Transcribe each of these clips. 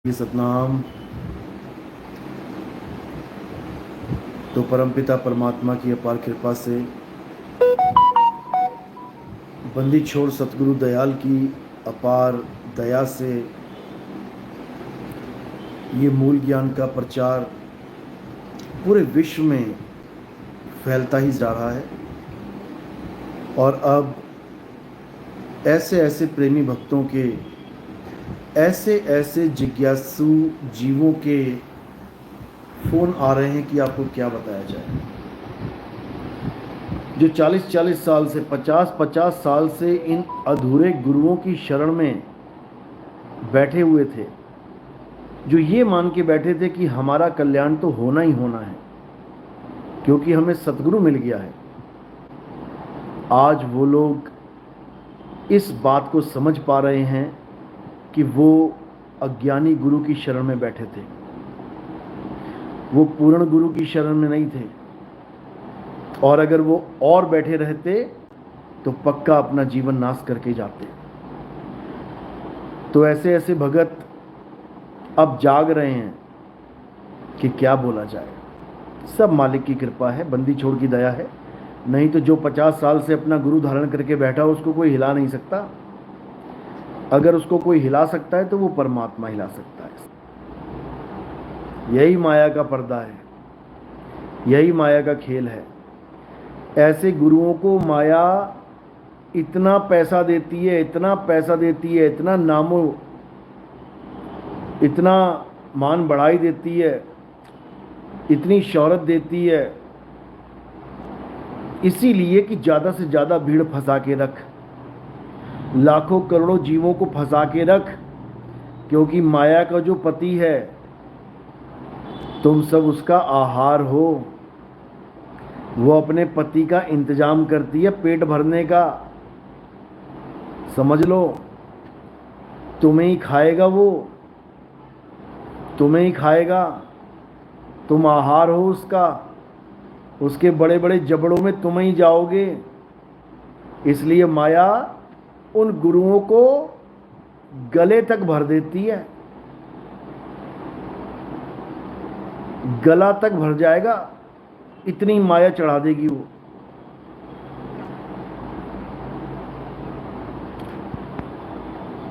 ये सतनाम। तो परमपिता परमात्मा की अपार कृपा से बंदी छोड़ सतगुरु दयाल की अपार दया से ये मूल ज्ञान का प्रचार पूरे विश्व में फैलता ही जा रहा है। और अब ऐसे ऐसे प्रेमी भक्तों के, ऐसे ऐसे जिज्ञासु जीवों के फ़ोन आ रहे हैं कि आपको क्या बताया जाए। जो 40-40 साल से, 50-50 साल से इन अधूरे गुरुओं की शरण में बैठे हुए थे, जो ये मान के बैठे थे कि हमारा कल्याण तो होना ही होना है क्योंकि हमें सतगुरु मिल गया है। आज वो लोग इस बात को समझ पा रहे हैं कि वो अज्ञानी गुरु की शरण में बैठे थे, वो पूर्ण गुरु की शरण में नहीं थे। और अगर वो और बैठे रहते तो पक्का अपना जीवन नाश करके जाते। तो ऐसे ऐसे भगत अब जाग रहे हैं कि क्या बोला जाए। सब मालिक की कृपा है, बंदी छोड़ की दया है। नहीं तो जो 50 साल से अपना गुरु धारण करके बैठा उसको कोई हिला नहीं सकता। अगर उसको कोई हिला सकता है तो वो परमात्मा हिला सकता है। यही माया का पर्दा है, यही माया का खेल है। ऐसे गुरुओं को माया इतना पैसा देती है, इतना पैसा देती है, इतना नामो, इतना मान बढ़ाई देती है, इतनी शोहरत देती है, इसीलिए कि ज़्यादा से ज़्यादा भीड़ फंसा के रख, लाखों करोड़ों जीवों को फंसा के रख। क्योंकि माया का जो पति है तुम सब उसका आहार हो। वो अपने पति का इंतजाम करती है पेट भरने का। समझ लो, तुम्हें ही खाएगा, वो तुम्हें ही खाएगा। तुम आहार हो उसका, उसके बड़े बड़े जबड़ों में तुम ही जाओगे। इसलिए माया उन गुरुओं को गले तक भर देती है, गला तक भर जाएगा, इतनी माया चढ़ा देगी वो।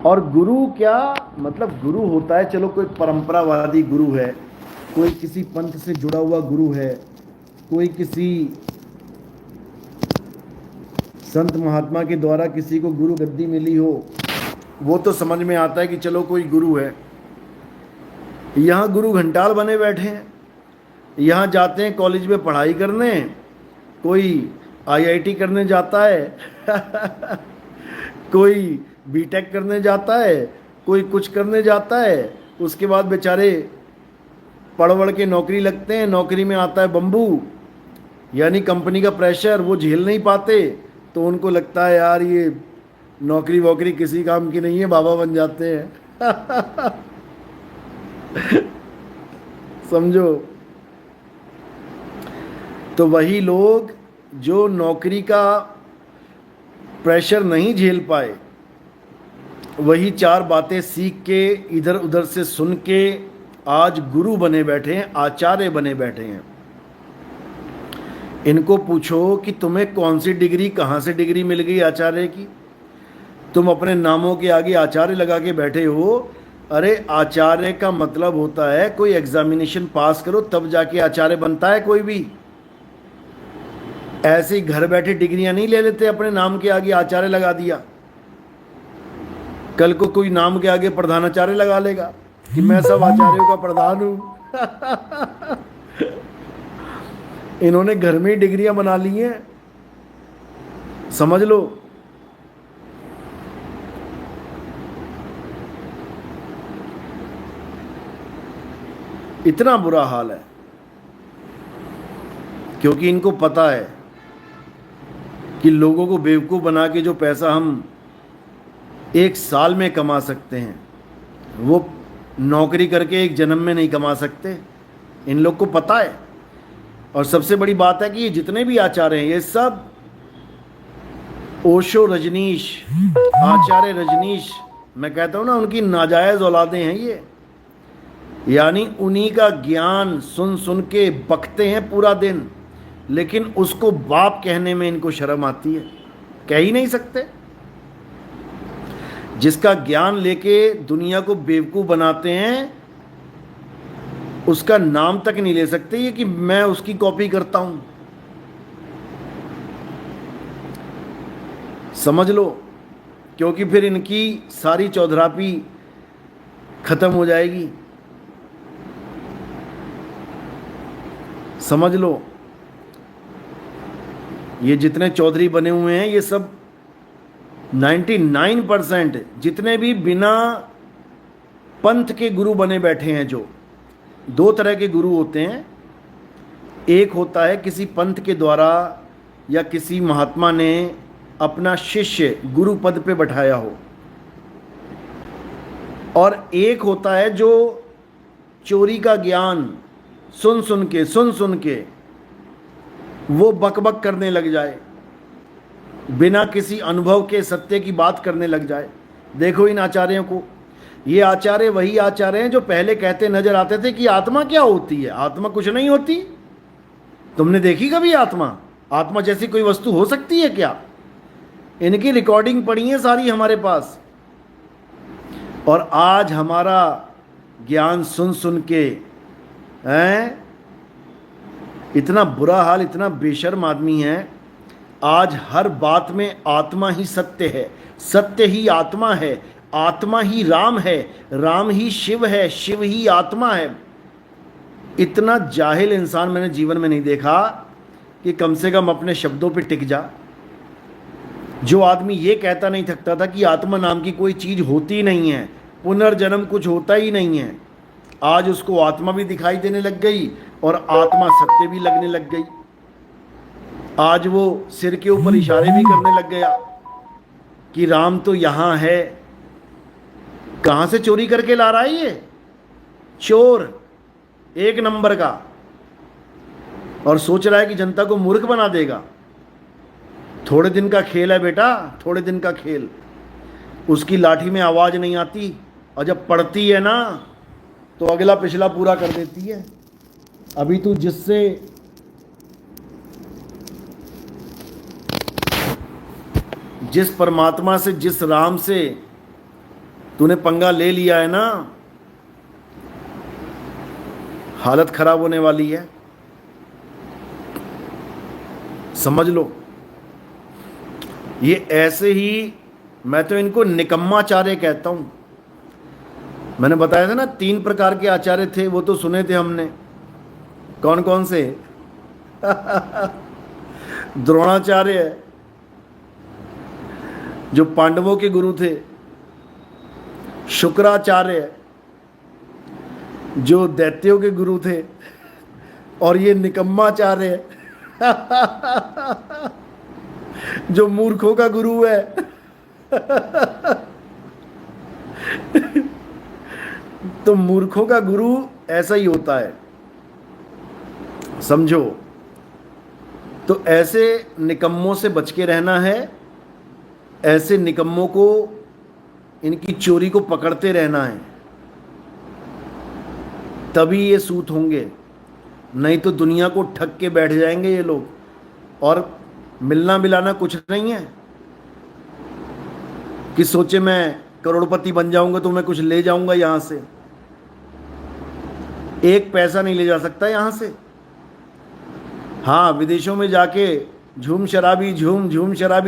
और गुरु क्या मतलब, गुरु होता है, चलो कोई परंपरावादी गुरु है, कोई किसी पंथ से जुड़ा हुआ गुरु है, कोई किसी संत महात्मा के द्वारा किसी को गुरु गद्दी मिली हो, वो तो समझ में आता है कि चलो कोई गुरु है। यहाँ गुरु घंटाल बने बैठे हैं, यहाँ जाते हैं कॉलेज में पढ़ाई करने, कोई आईआईटी करने जाता है कोई बीटेक करने जाता है, कोई कुछ करने जाता है। उसके बाद बेचारे पढ़ के नौकरी लगते हैं, नौकरी में आता है बम्बू, यानी कंपनी का प्रेशर, वो झेल नहीं पाते। तो उनको लगता है यार ये नौकरी वोकरी किसी काम की नहीं है, बाबा बन जाते हैं समझो। तो वही लोग जो नौकरी का प्रेशर नहीं झेल पाए, वही चार बातें सीख के, इधर उधर से सुन के आज गुरु बने बैठे हैं, आचार्य बने बैठे हैं। इनको पूछो कि तुम्हें कौन सी डिग्री, कहाँ से डिग्री मिल गई आचार्य की? तुम अपने नामों के आगे आचार्य लगा के बैठे हो। अरे आचार्य का मतलब होता है कोई एग्जामिनेशन पास करो तब जाके आचार्य बनता है कोई भी। ऐसे ही घर बैठे डिग्रियां नहीं ले लेते, अपने नाम के आगे आचार्य लगा दिया। कल को कोई नाम के आगे प्रधानाचार्य लगा लेगा कि मैं सब आचार्यों का प्रधान हूं इन्होंने घर में ही डिग्रियां बना ली हैं, समझ लो। इतना बुरा हाल है क्योंकि इनको पता है कि लोगों को बेवकूफ़ बना के जो पैसा हम एक साल में कमा सकते हैं, वो नौकरी करके एक जन्म में नहीं कमा सकते। इन लोग को पता है। और सबसे बड़ी बात है कि ये जितने भी आचार्य हैं, ये सब ओशो रजनीश, आचार्य रजनीश, मैं कहता हूँ ना, उनकी नाजायज़ औलादें हैं ये। यानी उन्हीं का ज्ञान सुन सुन के बकते हैं पूरा दिन, लेकिन उसको बाप कहने में इनको शर्म आती है, कह ही नहीं सकते। जिसका ज्ञान लेके दुनिया को बेवकूफ़ बनाते हैं, उसका नाम तक नहीं ले सकते ये कि मैं उसकी कॉपी करता हूं। समझ लो, क्योंकि फिर इनकी सारी चौधरापी खत्म हो जाएगी। समझ लो, ये जितने चौधरी बने हुए हैं ये सब 99% जितने भी बिना पंथ के गुरु बने बैठे हैं, जो दो तरह के गुरु होते हैं। एक होता है किसी पंथ के द्वारा या किसी महात्मा ने अपना शिष्य गुरु पद पे बैठाया हो, और एक होता है जो चोरी का ज्ञान सुन सुन के वो बकबक करने लग जाए, बिना किसी अनुभव के सत्य की बात करने लग जाए। देखो इन आचार्यों को, ये आचार्य वही आचार्य हैं जो पहले कहते नजर आते थे कि आत्मा क्या होती है, आत्मा कुछ नहीं होती। तुमने देखी कभी आत्मा? आत्मा जैसी कोई वस्तु हो सकती है क्या? इनकी रिकॉर्डिंग पड़ी है सारी हमारे पास। और आज हमारा ज्ञान सुन सुन के हैं, इतना बुरा हाल, इतना बेशर्म आदमी है। आज हर बात में आत्मा ही सत्य है, सत्य ही आत्मा है, आत्मा ही राम है, राम ही शिव है, शिव ही आत्मा है। इतना जाहिल इंसान मैंने जीवन में नहीं देखा कि कम से कम अपने शब्दों पे टिक जा। जो आदमी ये कहता नहीं थकता था कि आत्मा नाम की कोई चीज़ होती नहीं है, पुनर्जन्म कुछ होता ही नहीं है, आज उसको आत्मा भी दिखाई देने लग गई और आत्मा सत्य भी लगने लग गई। आज वो सिर के ऊपर इशारे भी करने लग गया कि राम तो यहाँ है। कहाँ से चोरी करके ला रहा है ये चोर एक नंबर का, और सोच रहा है कि जनता को मूर्ख बना देगा। थोड़े दिन का खेल है बेटा, थोड़े दिन का खेल। उसकी लाठी में आवाज़ नहीं आती, और जब पड़ती है ना तो अगला पिछला पूरा कर देती है। अभी तू जिस परमात्मा से, जिस राम से तूने पंगा ले लिया है ना, हालत खराब होने वाली है, समझ लो। ये ऐसे ही, मैं तो इनको निकम्माचार्य कहता हूं। मैंने बताया था ना 3 प्रकार के आचार्य थे, वो तो सुने थे हमने। कौन कौन से? द्रोणाचार्य जो पांडवों के गुरु थे, शुक्राचार्य जो दैत्यों के गुरु थे, और ये निकम्माचार्य जो मूर्खों का गुरु है। तो मूर्खों का गुरु ऐसा ही होता है, समझो। तो ऐसे निकम्मों से बच के रहना है, ऐसे निकम्मों को, इनकी चोरी को पकड़ते रहना है, तभी ये सूत होंगे। नहीं तो दुनिया को ठग के बैठ जाएंगे ये लोग, और मिलना मिलाना कुछ नहीं है कि सोचे मैं करोड़पति बन जाऊंगा तो मैं कुछ ले जाऊंगा यहां से। एक पैसा नहीं ले जा सकता यहां से। हाँ, विदेशों में जाके झूम शराबी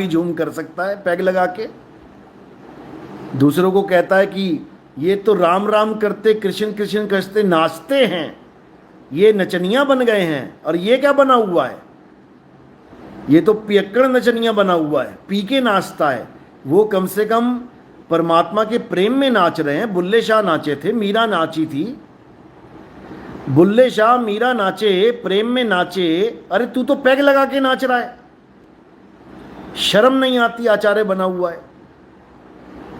झूम कर सकता है पैग लगा के। दूसरों को कहता है कि ये तो राम राम करते, कृष्ण कृष्ण करते नाचते हैं, ये नचनिया बन गए हैं। और ये क्या बना हुआ है? ये तो पियक्कड़ नचनिया बना हुआ है, पी के नाचता है। वो कम से कम परमात्मा के प्रेम में नाच रहे हैं। बुल्ले शाह नाचे थे, मीरा नाची थी। बुल्ले शाह मीरा नाचे, प्रेम में नाचे। अरे तू तो पैग लगा के नाच रहा है, शर्म नहीं आती? आचार्य बना हुआ है।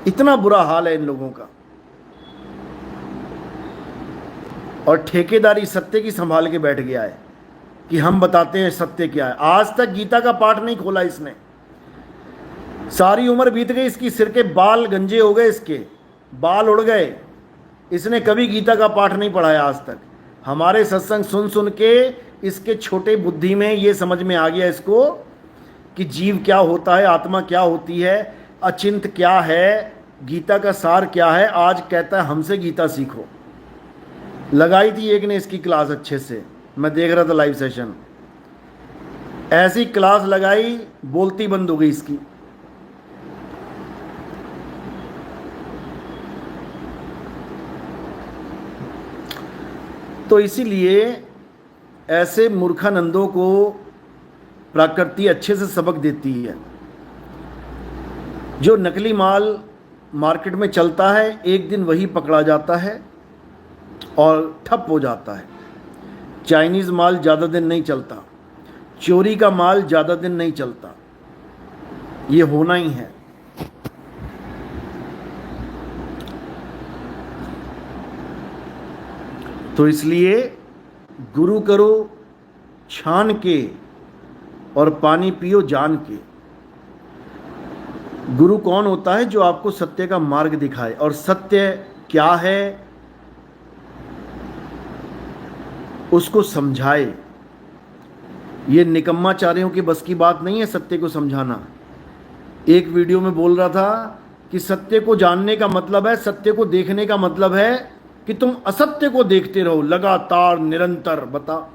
इतना बुरा हाल है इन लोगों का। और ठेकेदारी सत्य की संभाल के बैठ गया है कि हम बताते हैं सत्य क्या है। आज तक गीता का पाठ नहीं खोला इसने। सारी उम्र बीत गई इसकी, सिर के बाल गंजे हो गए, इसके बाल उड़ गए, इसने कभी गीता का पाठ नहीं पढ़ाया आज तक। हमारे सत्संग सुन सुन के इसके छोटे बुद्धि में ये समझ में आ गया इसको कि जीव क्या होता है, आत्मा क्या होती है, अचिंत क्या है, गीता का सार क्या है। आज कहता है हमसे गीता सीखो। लगाई थी एक ने इसकी क्लास अच्छे से, मैं देख रहा था लाइव सेशन। ऐसी क्लास लगाई, बोलती बंद हो गई इसकी। तो इसीलिए ऐसे मूर्खानंदों को प्रकृति अच्छे से सबक देती है। जो नकली माल मार्केट में चलता है, एक दिन वही पकड़ा जाता है और ठप हो जाता है। चाइनीज़ माल ज़्यादा दिन नहीं चलता, चोरी का माल ज़्यादा दिन नहीं चलता, ये होना ही है। तो इसलिए गुरु करो छान के और पानी पियो जान के। गुरु कौन होता है? जो आपको सत्य का मार्ग दिखाए। और सत्य क्या है उसको समझाए। ये निकम्माचार्यों की बस की बात नहीं है सत्य को समझाना। एक वीडियो में बोल रहा था कि सत्य को जानने का मतलब है, सत्य को देखने का मतलब है कि तुम असत्य को देखते रहो लगातार निरंतर। बता,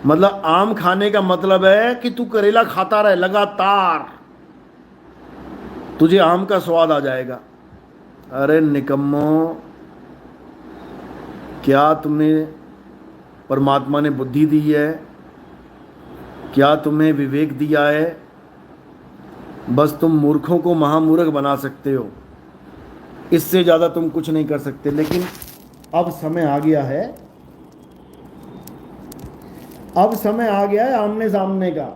मतलब आम खाने का मतलब है कि तू करेला खाता रहे लगातार, तुझे आम का स्वाद आ जाएगा। अरे निकम्मो, क्या तुमने परमात्मा ने बुद्धि दी है? क्या तुम्हें विवेक दिया है? बस तुम मूर्खों को महामूर्ख बना सकते हो, इससे ज़्यादा तुम कुछ नहीं कर सकते। लेकिन अब समय आ गया है, अब समय आ गया है आमने सामने का।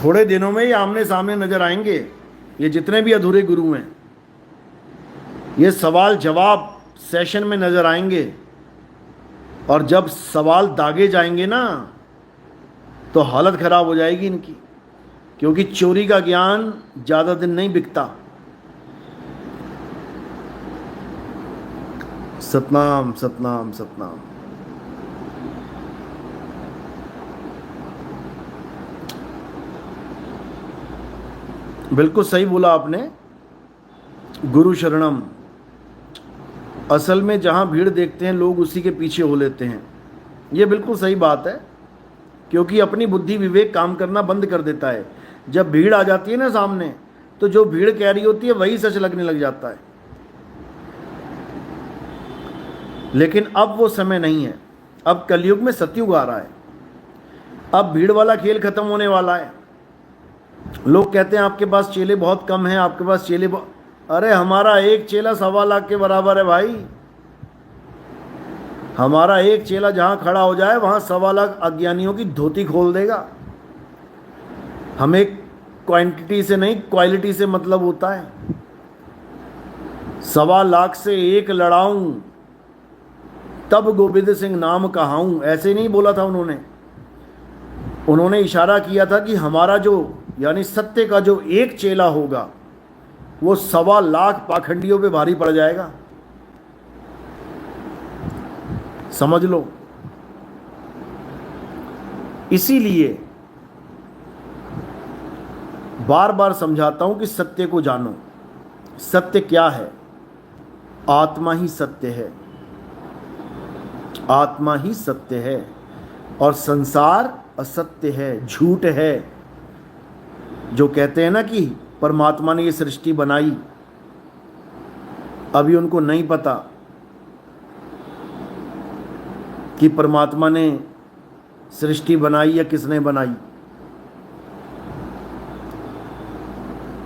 थोड़े दिनों में ही आमने सामने नजर आएंगे ये जितने भी अधूरे गुरु हैं। ये सवाल जवाब सेशन में नजर आएंगे। और जब सवाल दागे जाएंगे ना तो हालत खराब हो जाएगी इनकी, क्योंकि चोरी का ज्ञान ज़्यादा दिन नहीं बिकता। सतनाम सतनाम सतनाम। बिल्कुल सही बोला आपने। गुरु शरणम। असल में जहाँ भीड़ देखते हैं लोग उसी के पीछे हो लेते हैं। ये बिल्कुल सही बात है, क्योंकि अपनी बुद्धि विवेक काम करना बंद कर देता है। जब भीड़ आ जाती है ना सामने, तो जो भीड़ कह रही होती है वही सच लगने लग जाता है। लेकिन अब वो समय नहीं है। अब कलयुग में सतयुग आ रहा है। अब भीड़ वाला खेल खत्म होने वाला है। लोग कहते हैं आपके पास चेले बहुत कम हैं, आपके पास चेले अरे हमारा एक चेला 1.25 लाख के बराबर है भाई। हमारा एक चेला जहां खड़ा हो जाए वहां 1.25 लाख अज्ञानियों की धोती खोल देगा। हमें क्वांटिटी से नहीं क्वालिटी से मतलब होता है। 1.25 लाख से एक लड़ाऊं तब गोविंद सिंह नाम कहाऊं, ऐसे नहीं बोला था उन्होंने। उन्होंने इशारा किया था कि हमारा जो यानी सत्य का जो एक चेला होगा वो 1.25 लाख पाखंडियों पे भारी पड़ जाएगा। समझ लो। इसीलिए बार बार समझाता हूं कि सत्य को जानो। सत्य क्या है? आत्मा ही सत्य है। आत्मा ही सत्य है और संसार असत्य है, झूठ है। जो कहते हैं ना कि परमात्मा ने ये सृष्टि बनाई, अभी उनको नहीं पता कि परमात्मा ने सृष्टि बनाई या किसने बनाई।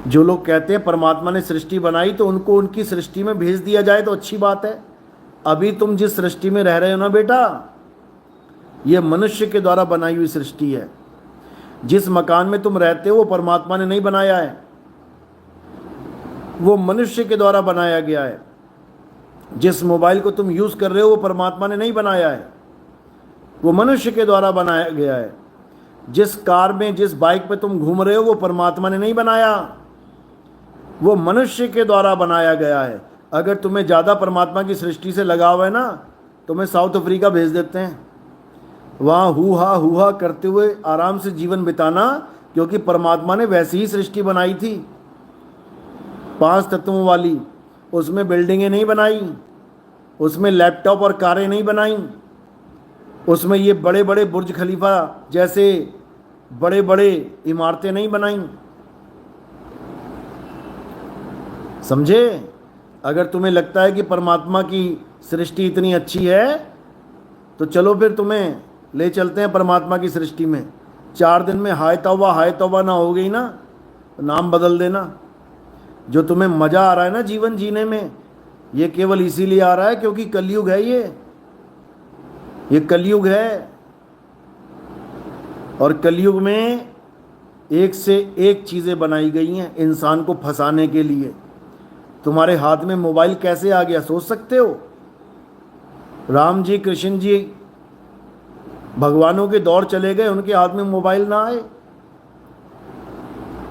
जो लोग कहते हैं परमात्मा ने सृष्टि बनाई तो उनको उनकी सृष्टि में भेज दिया जाए तो अच्छी बात है। अभी तुम जिस सृष्टि में रह रहे हो ना बेटा, यह मनुष्य के द्वारा बनाई हुई सृष्टि है। जिस मकान में तुम रहते हो वो परमात्मा ने नहीं बनाया है, वो मनुष्य के द्वारा बनाया गया है। जिस मोबाइल को तुम यूज़ कर रहे हो वो परमात्मा ने नहीं बनाया है, वो मनुष्य के द्वारा बनाया गया है। जिस कार में जिस बाइक पे तुम घूम रहे हो वो परमात्मा ने नहीं बनाया, वो मनुष्य के द्वारा बनाया गया है। अगर तुम्हें ज़्यादा परमात्मा की सृष्टि से लगाव है ना, तुम्हें साउथ अफ्रीका भेज देते हैं। वहाँ हु हा करते हुए आराम से जीवन बिताना, क्योंकि परमात्मा ने वैसी ही सृष्टि बनाई थी 5 तत्वों वाली। उसमें बिल्डिंगें नहीं बनाई, उसमें लैपटॉप और कारें नहीं बनाई, उसमें ये बड़े बड़े बुर्ज खलीफा जैसे बड़े बड़े इमारतें नहीं बनाई। समझे? अगर तुम्हें लगता है कि परमात्मा की सृष्टि इतनी अच्छी है, तो चलो फिर तुम्हें ले चलते हैं परमात्मा की सृष्टि में। 4 दिन में हाय तौबा ना हो गई ना, तो नाम बदल देना। जो तुम्हें मज़ा आ रहा है ना जीवन जीने में, ये केवल इसीलिए आ रहा है क्योंकि कलयुग है। ये कलयुग है, और कलयुग में एक से एक चीज़ें बनाई गई हैं इंसान को फंसाने के लिए। तुम्हारे हाथ में मोबाइल कैसे आ गया, सोच सकते हो? राम जी, कृष्ण जी भगवानों के दौर चले गए, उनके हाथ में मोबाइल ना आए।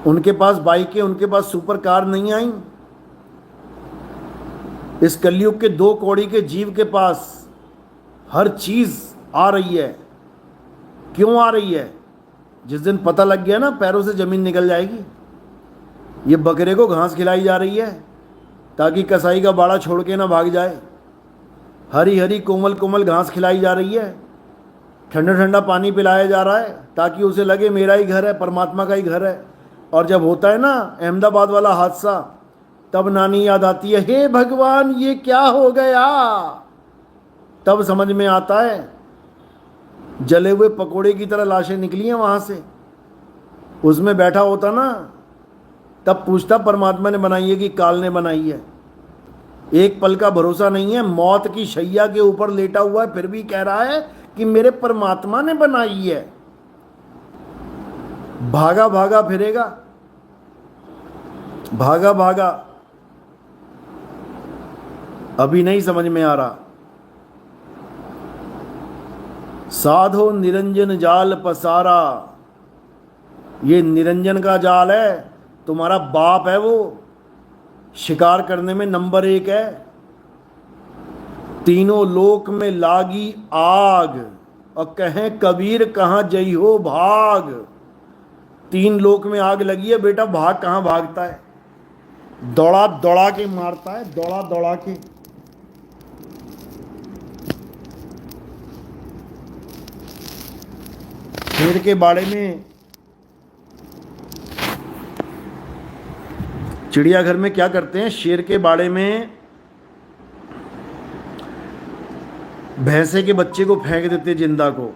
उनके पास बाइकें, उनके पास सुपर कार नहीं आई। इस कलयुग के 2 कौड़ी के जीव के पास हर चीज आ रही है। क्यों आ रही है? जिस दिन पता लग गया ना, पैरों से जमीन निकल जाएगी। ये बकरे को घास खिलाई जा रही है ताकि कसाई का बाड़ा छोड़ के ना भाग जाए। हरी हरी कोमल कोमल घास खिलाई जा रही है, ठंडा ठंडा पानी पिलाया जा रहा है ताकि उसे लगे मेरा ही घर है, परमात्मा का ही घर है। और जब होता है ना अहमदाबाद वाला हादसा, तब नानी याद आती है, हे भगवान ये क्या हो गया। तब समझ में आता है जले हुए पकोड़े की तरह लाशें निकली हैं वहां से। उसमें बैठा होता ना, तब पूछता परमात्मा ने बनाई है कि काल ने बनाई है। एक पल का भरोसा नहीं है, मौत की शैया के ऊपर लेटा हुआ है, फिर भी कह रहा है कि मेरे परमात्मा ने बनाई है। भागा भागा फिरेगा, भागा भागा। अभी नहीं समझ में आ रहा। साधो निरंजन जाल पसारा, ये निरंजन का जाल है। तुम्हारा बाप है, वो शिकार करने में नंबर 1 है। तीनों लोक में लागी आग, और कहें कबीर कहाँ जई हो भाग। 3 लोक में आग लगी है बेटा, भाग कहाँ भागता है? दौड़ा दौड़ा के मारता है, दौड़ा दौड़ा के। शेर के बाड़े में, चिड़ियाघर में क्या करते हैं, शेर के बाड़े में भैंसे के बच्चे को फेंक देते जिंदा को।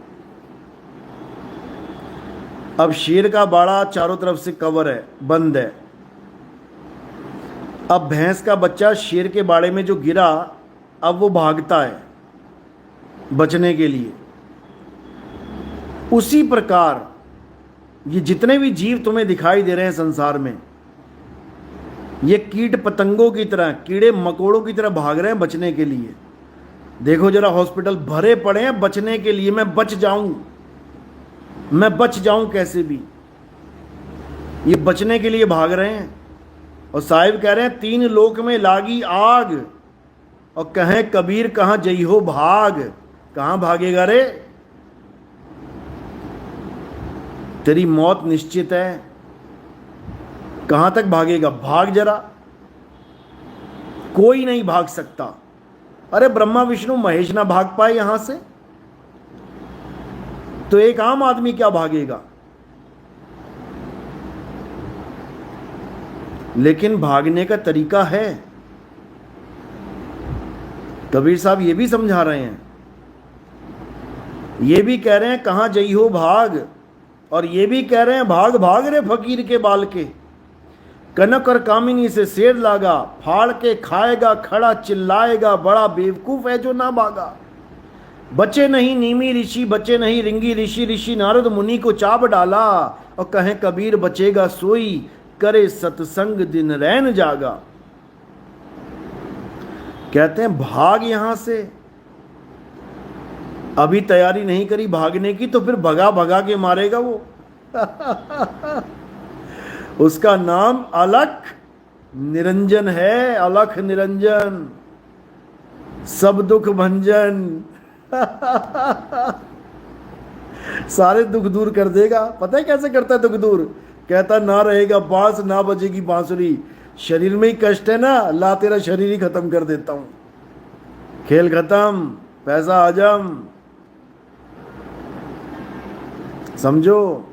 अब शेर का बाड़ा चारों तरफ से कवर है, बंद है। अब भैंस का बच्चा शेर के बाड़े में जो गिरा, अब वो भागता है बचने के लिए। उसी प्रकार ये जितने भी जीव तुम्हें दिखाई दे रहे हैं संसार में, ये कीट पतंगों की तरह, कीड़े मकोड़ों की तरह भाग रहे हैं बचने के लिए। देखो जरा, हॉस्पिटल भरे पड़े हैं बचने के लिए। मैं बच जाऊं कैसे भी। ये बचने के लिए भाग रहे हैं। और साहिब कह रहे हैं 3 लोक में लागी आग, और कहें कबीर कहाँ जई हो भाग। कहाँ भागेगा रे? तेरी मौत निश्चित है। कहां तक भागेगा? भाग जरा। कोई नहीं भाग सकता। अरे ब्रह्मा विष्णु महेश ना भाग पाए यहां से, तो एक आम आदमी क्या भागेगा? लेकिन भागने का तरीका है। कबीर साहब ये भी समझा रहे हैं, ये भी कह रहे हैं कहां जई हो भाग, और ये भी कह रहे हैं भाग भाग रे फकीर के बाल के। कनक और कामिनी से शेर लागा, फाड़ के खाएगा, खड़ा चिल्लाएगा, बड़ा बेवकूफ है जो ना भागा। बचे नहीं नीमी ऋषि, बचे नहीं रिंगी ऋषि, ऋषि नारद मुनि को चाप डाला, और कहें कबीर बचेगा सोई, करे सत्संग दिन रैन जागा। कहते हैं भाग यहां से। अभी तैयारी नहीं करी भागने की, तो फिर भगा भगा के मारेगा वो। उसका नाम अलख निरंजन है, अलख निरंजन, सब दुख भंजन। सारे दुख दूर कर देगा। पता है कैसे करता है दुख दूर? कहता ना रहेगा बांस ना बजेगी बांसुरी। शरीर में ही कष्ट है ना, ला तेरा शरीर ही खत्म कर देता हूं, खेल खत्म, पैसा हजम। समझो।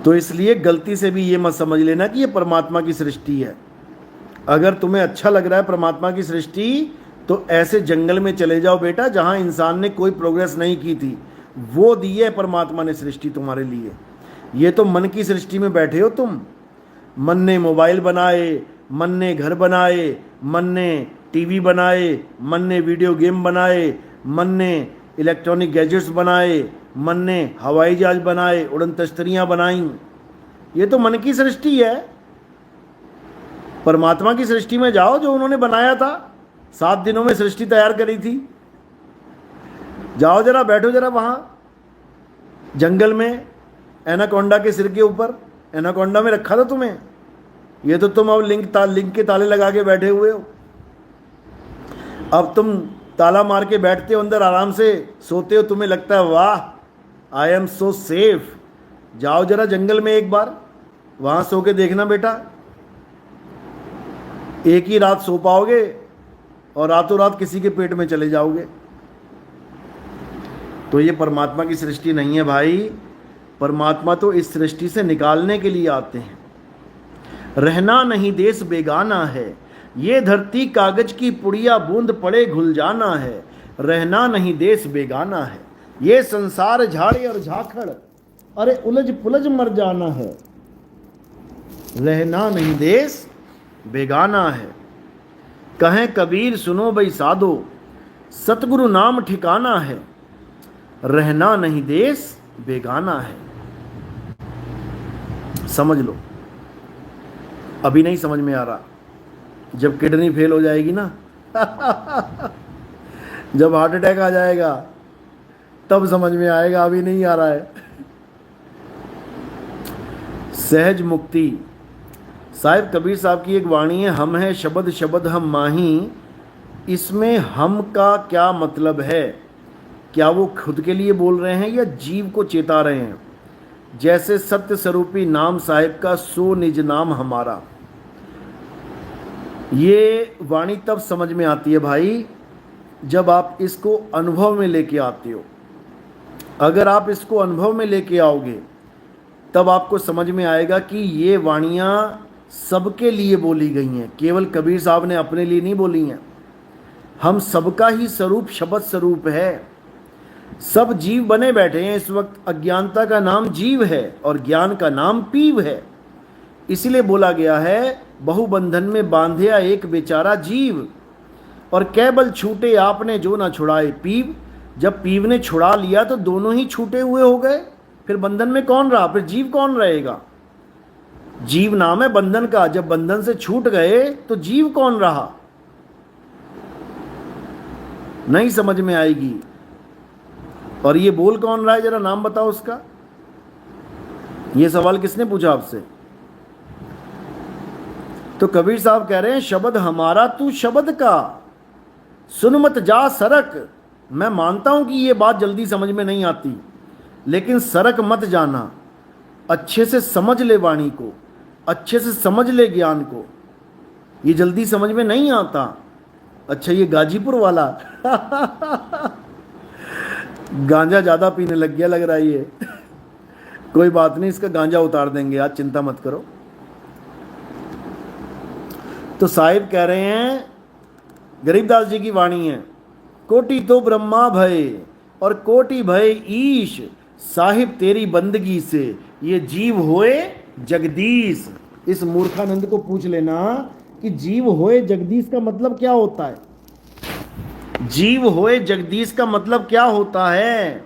तो इसलिए गलती से भी ये मत समझ लेना कि ये परमात्मा की सृष्टि है। अगर तुम्हें अच्छा लग रहा है परमात्मा की सृष्टि, तो ऐसे जंगल में चले जाओ बेटा जहां इंसान ने कोई प्रोग्रेस नहीं की थी, वो दी है परमात्मा ने सृष्टि तुम्हारे लिए। ये तो मन की सृष्टि में बैठे हो तुम। मन ने मोबाइल बनाए, मन ने घर बनाए, मन ने टीवी बनाए, मन ने वीडियो गेम बनाए, मन ने इलेक्ट्रॉनिक गैजेट्स बनाए, मन ने हवाई जहाज बनाए, उड़न तश्तरियां बनाई। ये तो मन की सृष्टि है। परमात्मा की सृष्टि में जाओ जो उन्होंने बनाया था, 7 दिनों में सृष्टि तैयार करी थी। जाओ जरा, बैठो जरा वहां जंगल में, एनाकोंडा के सिर के ऊपर। एनाकोंडा में रखा था तुम्हें, ये तो तुम अब लिंक के ताले लगा के बैठे हुए हो। अब तुम ताला मार के बैठते हो अंदर, आराम से सोते हो, तुम्हें लगता है वाह आई एम सो सेफ। जाओ जरा जंगल में एक बार, वहां सो के देखना बेटा, एक ही रात सो पाओगे और रातों रात किसी के पेट में चले जाओगे। तो ये परमात्मा की सृष्टि नहीं है भाई। परमात्मा तो इस सृष्टि से निकालने के लिए आते हैं। रहना नहीं देश बेगाना है, ये धरती कागज की पुड़िया बूंद पड़े घुल जाना है। रहना नहीं देश बेगाना है, ये संसार झाड़े और झाखड़, अरे उलझ पुलझ मर जाना है। रहना नहीं देश बेगाना है। कहें कबीर सुनो भाई साधो, सतगुरु नाम ठिकाना है। रहना नहीं देश बेगाना है। समझ लो। अभी नहीं समझ में आ रहा, जब किडनी फेल हो जाएगी ना जब हार्ट अटैक आ जाएगा तब समझ में आएगा, अभी नहीं आ रहा है। सहज मुक्ति। साहिब कबीर साहब की एक वाणी है, हम है शब्द शब्द हम माही। इसमें हम का क्या मतलब है? क्या वो खुद के लिए बोल रहे हैं या जीव को चेता रहे हैं? जैसे सत्य स्वरूपी नाम साहिब का, सो निज नाम हमारा। ये वाणी तब समझ में आती है भाई जब आप इसको अनुभव में लेके आते हो। अगर आप इसको अनुभव में लेके आओगे तब आपको समझ में आएगा कि ये वाणियाँ सबके लिए बोली गई हैं, केवल कबीर साहब ने अपने लिए नहीं बोली हैं। हम सबका ही स्वरूप शब्द स्वरूप है। सब जीव बने बैठे हैं इस वक्त। अज्ञानता का नाम जीव है और ज्ञान का नाम पीव है। इसलिए बोला गया है, बहुबंधन में बांधिया एक बेचारा जीव, और कैबल छूटे आपने जो ना छुड़ाए पीव। जब पीव ने छुड़ा लिया तो दोनों ही छूटे हुए हो गए, फिर बंधन में कौन रहा? फिर जीव कौन रहेगा? जीव नाम है बंधन का। जब बंधन से छूट गए तो जीव कौन रहा? नहीं समझ में आएगी। और ये बोल कौन रहा है, जरा नाम बताओ उसका। ये सवाल किसने पूछा आपसे? तो कबीर साहब कह रहे हैं, शब्द हमारा तू शब्द का, सुन मत जा सरक। मैं मानता हूं कि ये बात जल्दी समझ में नहीं आती, लेकिन सरक मत जाना। अच्छे से समझ ले वाणी को, अच्छे से समझ ले ज्ञान को। ये जल्दी समझ में नहीं आता। अच्छा ये गाजीपुर वाला गांजा ज़्यादा पीने लग गया लग रहा है ये। कोई बात नहीं, इसका गांजा उतार देंगे आज, चिंता मत करो। तो साहिब कह रहे हैं, गरीबदास जी की वाणी है, कोटि तो ब्रह्मा भय और कोटि भय ईश, साहिब तेरी बंदगी से ये जीव होए जगदीश। इस मूर्खानंद को पूछ लेना कि जीव होए जगदीश का मतलब क्या होता है। जीव होए जगदीश का मतलब क्या होता है?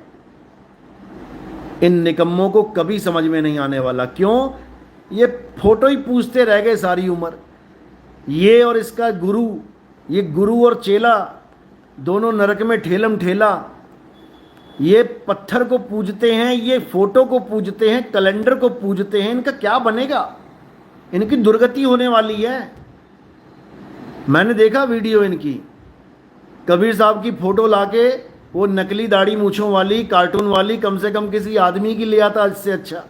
इन निकम्मों को कभी समझ में नहीं आने वाला। क्यों? ये फोटो ही पूछते रह गए सारी उम्र। ये और इसका गुरु, ये गुरु और चेला दोनों नरक में ठेलम ठेला। ये पत्थर को पूजते हैं, ये फोटो को पूजते हैं, कैलेंडर को पूजते हैं, इनका क्या बनेगा? इनकी दुर्गति होने वाली है। मैंने देखा वीडियो इनकी, कबीर साहब की फोटो लाके वो नकली दाढ़ी मूछों वाली कार्टून वाली, कम से कम किसी आदमी की ले आता इससे अच्छा।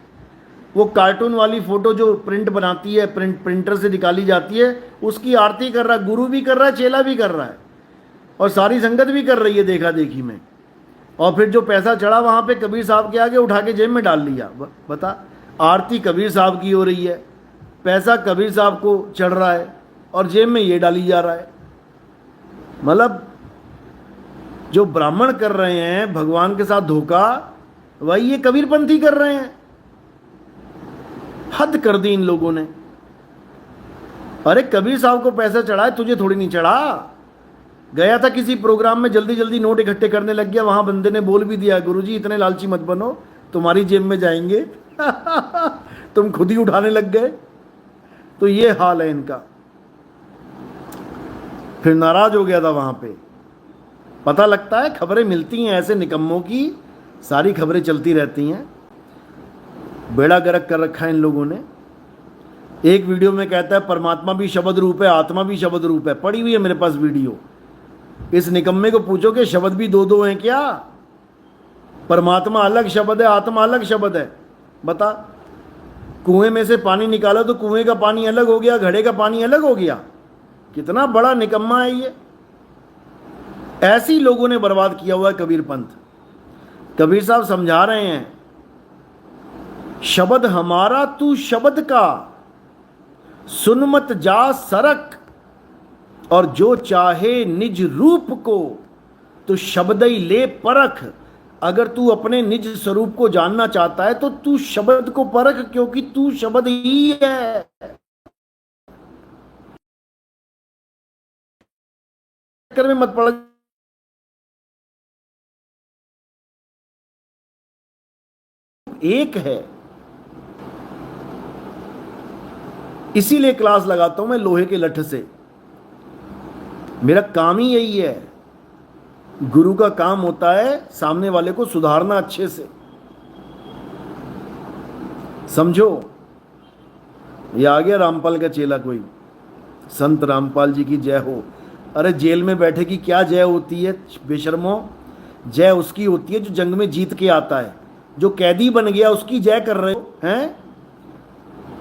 वो कार्टून वाली फोटो जो प्रिंट बनाती है, प्रिंटर से निकाली जाती है, उसकी आरती कर रहा है, गुरु भी कर रहा है, चेला भी कर रहा है, और सारी संगत भी कर रही है देखा देखी में। और फिर जो पैसा चढ़ा वहाँ पे कबीर साहब के आगे उठा के जेब में डाल लिया। बता, आरती कबीर साहब की हो रही है, पैसा कबीर साहब को चढ़ रहा है, और जेब में ये डाली जा रहा है। मतलब जो ब्राह्मण कर रहे हैं भगवान के साथ धोखा, वही ये कबीरपंथी कर रहे हैं। हद कर दी इन लोगों ने। अरे कबीर साहब को पैसा चढ़ा है, तुझे थोड़ी नहीं चढ़ा। गया था किसी प्रोग्राम में, जल्दी जल्दी नोट इकट्ठे करने लग गया, वहां बंदे ने बोल भी दिया, गुरुजी इतने लालची मत बनो, तुम्हारी जेब में जाएंगे। तुम खुद ही उठाने लग गए। तो ये हाल है इनका। फिर नाराज हो गया था वहां पे। पता लगता है खबरें मिलती हैं ऐसे निकम्मों की, सारी खबरें चलती रहती हैं। बेड़ा गर्क कर रखा है इन लोगों ने। एक वीडियो में कहता है परमात्मा भी शब्द रूप है, आत्मा भी शब्द रूप है। पड़ी हुई है मेरे पास वीडियो। इस निकम्मे को पूछो कि शब्द भी दो दो हैं क्या? परमात्मा अलग शब्द है, आत्मा अलग शब्द है। बता, कुएं में से पानी निकाला तो कुएं का पानी अलग हो गया, घड़े का पानी अलग हो गया। कितना बड़ा निकम्मा है ये। ऐसी लोगों ने बर्बाद किया हुआ है कबीर पंथ। कबीर साहब समझा रहे हैं, शब्द हमारा तू शब्द का, सुन मत जा सरक, और जो चाहे निज रूप को तो शब्द ही ले परख। अगर तू अपने निज स्वरूप को जानना चाहता है तो तू शब्द को परख, क्योंकि तू शब्द ही है। में मत पड़, एक है। इसीलिए क्लास लगाता हूं मैं लोहे के लठ से। मेरा काम ही यही है। गुरु का काम होता है सामने वाले को सुधारना अच्छे से। समझो, ये आ गया रामपाल का चेला कोई। संत रामपाल जी की जय हो। अरे जेल में बैठे की क्या जय होती है बेशर्मो? जय उसकी होती है जो जंग में जीत के आता है। जो कैदी बन गया उसकी जय कर रहे हो हैं?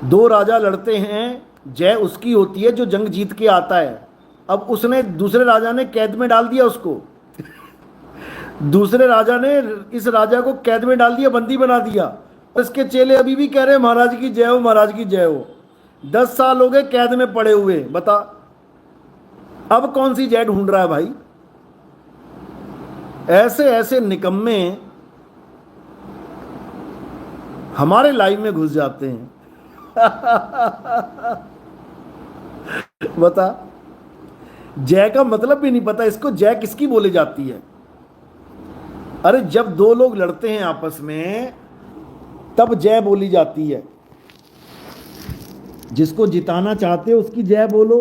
दो राजा लड़ते हैं, जय उसकी होती है जो जंग जीत के आता है। अब उसने, दूसरे राजा ने कैद में डाल दिया उसको। दूसरे राजा ने इस राजा को कैद में डाल दिया, बंदी बना दिया। और इसके चेले अभी भी कह रहे हैं महाराज की जय हो, महाराज की जय हो। 10 साल हो गए कैद में पड़े हुए। बता, अब कौन सी जय ढूंढ रहा है भाई? ऐसे ऐसे निकम्मे हमारे लाइफ में घुस जाते हैं। बता, जय का मतलब भी नहीं पता इसको, जय किसकी बोली जाती है। अरे जब दो लोग लड़ते हैं आपस में तब जय बोली जाती है। जिसको जिताना चाहते हो उसकी जय बोलो।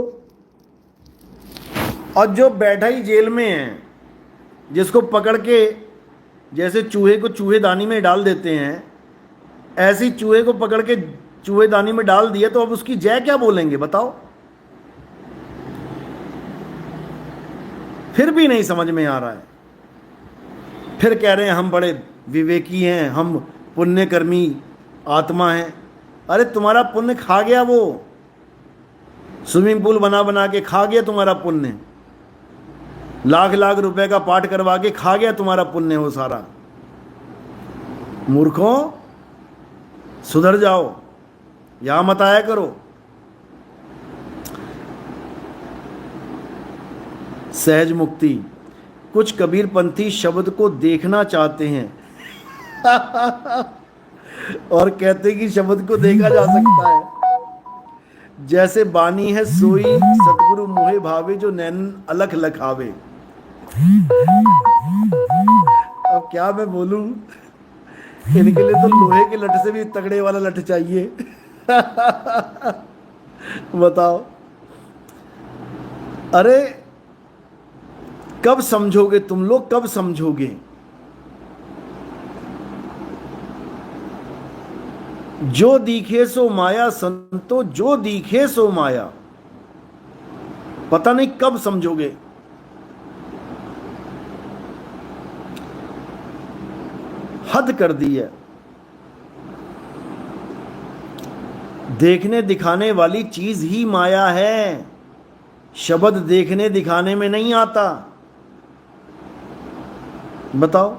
और जो बैठा ही जेल में है, जिसको पकड़ के जैसे चूहे को चूहेदानी में डाल देते हैं, ऐसी चूहे को पकड़ के चूहेदानी में डाल दिया, तो अब उसकी जय क्या बोलेंगे बताओ? फिर भी नहीं समझ में आ रहा है। फिर कह रहे हैं हम बड़े विवेकी हैं, हम पुण्यकर्मी आत्मा हैं। अरे तुम्हारा पुण्य खा गया, वो स्विमिंग पूल बना बना के खा गया तुम्हारा पुण्य। लाख लाख रुपए का पाठ करवा के खा गया तुम्हारा पुण्य हो सारा। मूर्खों, सुधर जाओ, यहां मत आया करो। सहज मुक्ति। कुछ कबीरपंथी शब्द को देखना चाहते हैं और कहते कि शब्द को देखा जा सकता है। जैसे बानी है सोई सतगुरु मोहे भावे, जो नैन अलख लखावे। अब क्या मैं बोलूं, इनके लिए तो लोहे के लठ से भी तगड़े वाला लठ चाहिए। बताओ। अरे कब समझोगे तुम लोग, कब समझोगे? जो दिखे सो माया संतो, जो दिखे सो माया। पता नहीं कब समझोगे। हद कर दी है। देखने दिखाने वाली चीज ही माया है, शब्द देखने दिखाने में नहीं आता। बताओ।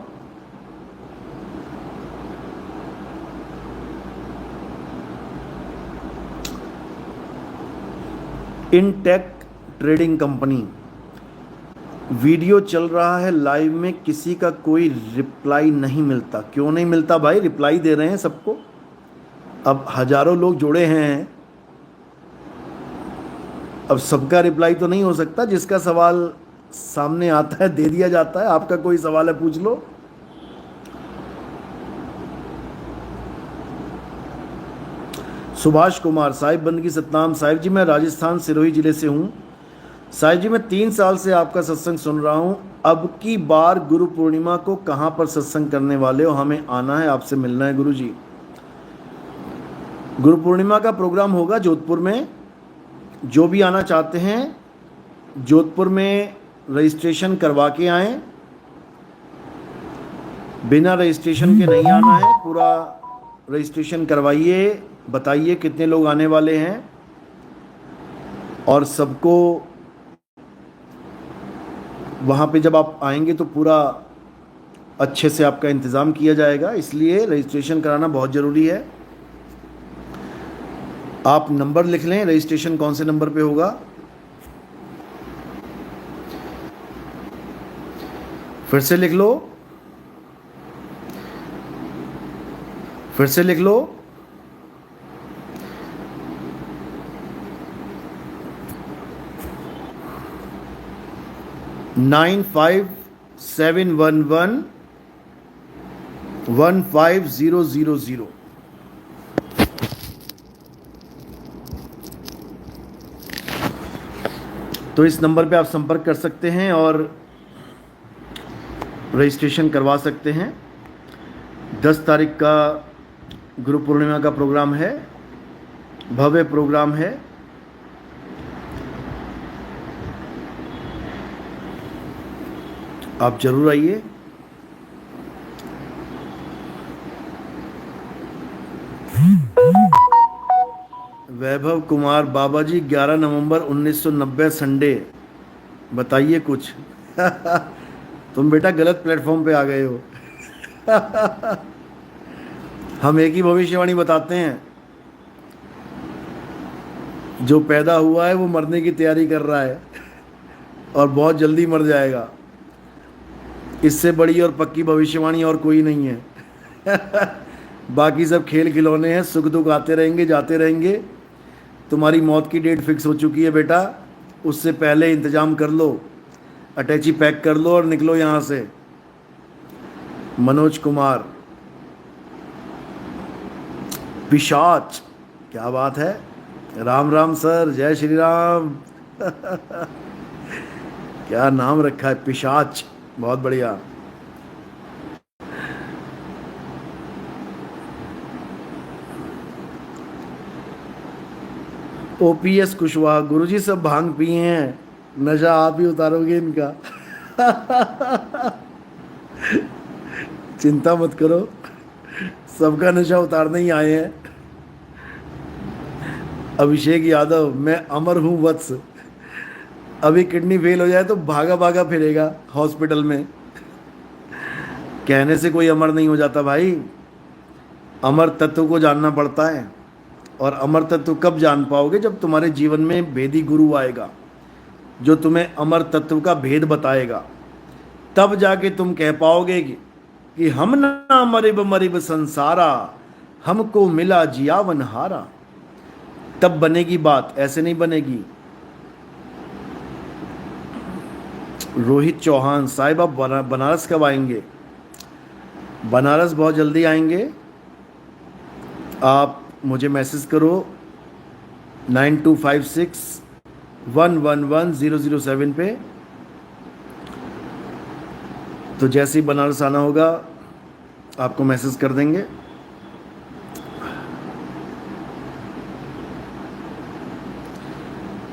इनटेक ट्रेडिंग कंपनी, वीडियो चल रहा है लाइव में, किसी का कोई रिप्लाई नहीं मिलता। क्यों नहीं मिलता भाई? रिप्लाई दे रहे हैं सबको। अब हजारों लोग जुड़े हैं, अब सबका रिप्लाई तो नहीं हो सकता। जिसका सवाल सामने आता है दे दिया जाता है। आपका कोई सवाल है पूछ लो। सुभाष कुमार, साहिब बंदगी सतनाम। साहिब जी मैं राजस्थान सिरोही जिले से हूँ। साहिब जी मैं 3 साल से आपका सत्संग सुन रहा हूँ। अब की बार गुरु पूर्णिमा को कहाँ पर सत्संग करने वाले हो? हमें आना है, आपसे मिलना है गुरु जी। गुरु पूर्णिमा का प्रोग्राम होगा जोधपुर में। जो भी आना चाहते हैं जोधपुर में रजिस्ट्रेशन करवा के आएँ। बिना रजिस्ट्रेशन के नहीं आना है, पूरा रजिस्ट्रेशन करवाइए। बताइए कितने लोग आने वाले हैं, और सबको वहाँ पे जब आप आएंगे तो पूरा अच्छे से आपका इंतज़ाम किया जाएगा। इसलिए रजिस्ट्रेशन कराना बहुत ज़रूरी है। आप नंबर लिख लें, रजिस्ट्रेशन कौन से नंबर पे होगा। फिर से लिख लो, फिर से लिख लो। 9571115000। तो इस नंबर पे आप संपर्क कर सकते हैं और रजिस्ट्रेशन करवा सकते हैं। 10 तारीख का गुरु पूर्णिमा का प्रोग्राम है, भव्य प्रोग्राम है। आप जरूर आइए। वैभव कुमार, बाबा जी 11 नवंबर 1990 संडे। बताइए कुछ। तुम बेटा गलत प्लेटफॉर्म पे आ गए हो। हम एक ही भविष्यवाणी बताते हैं। जो पैदा हुआ है वो मरने की तैयारी कर रहा है और बहुत जल्दी मर जाएगा। इससे बड़ी और पक्की भविष्यवाणी और कोई नहीं है। बाकी सब खेल खिलौने हैं, सुख दुख आते रहेंगे जाते रहेंगे। तुम्हारी मौत की डेट फिक्स हो चुकी है बेटा, उससे पहले इंतजाम कर लो, अटैची पैक कर लो और निकलो यहाँ से। मनोज कुमार, पिशाच, क्या बात है। राम राम सर, जय श्री राम। क्या नाम रखा है, पिशाच, बहुत बढ़िया। ओपीएस कुशवाहा, गुरुजी सब भांग पिए हैं, नशा आप ही उतारोगे इनका। चिंता मत करो, सबका नशा उतारने ही आए हैं। अभिषेक यादव, मैं अमर हूँ वत्स। अभी किडनी फेल हो जाए तो भागा भागा फिरेगा हॉस्पिटल में। कहने से कोई अमर नहीं हो जाता भाई, अमर तत्व को जानना पड़ता है। और अमर तत्व कब जान पाओगे? जब तुम्हारे जीवन में भेदी गुरु आएगा जो तुम्हें अमर तत्व का भेद बताएगा। तब जाके तुम कह पाओगे कि हम ना मरिब मरिब संसारा, हमको मिला जियावन हारा। तब बनेगी बात, ऐसे नहीं बनेगी। रोहित चौहान, साहिब आप बनारस कब आएंगे? बनारस बहुत जल्दी आएंगे। आप मुझे मैसेज करो 9256111007 पे। तो जैसे ही बनारस आना होगा आपको मैसेज कर देंगे।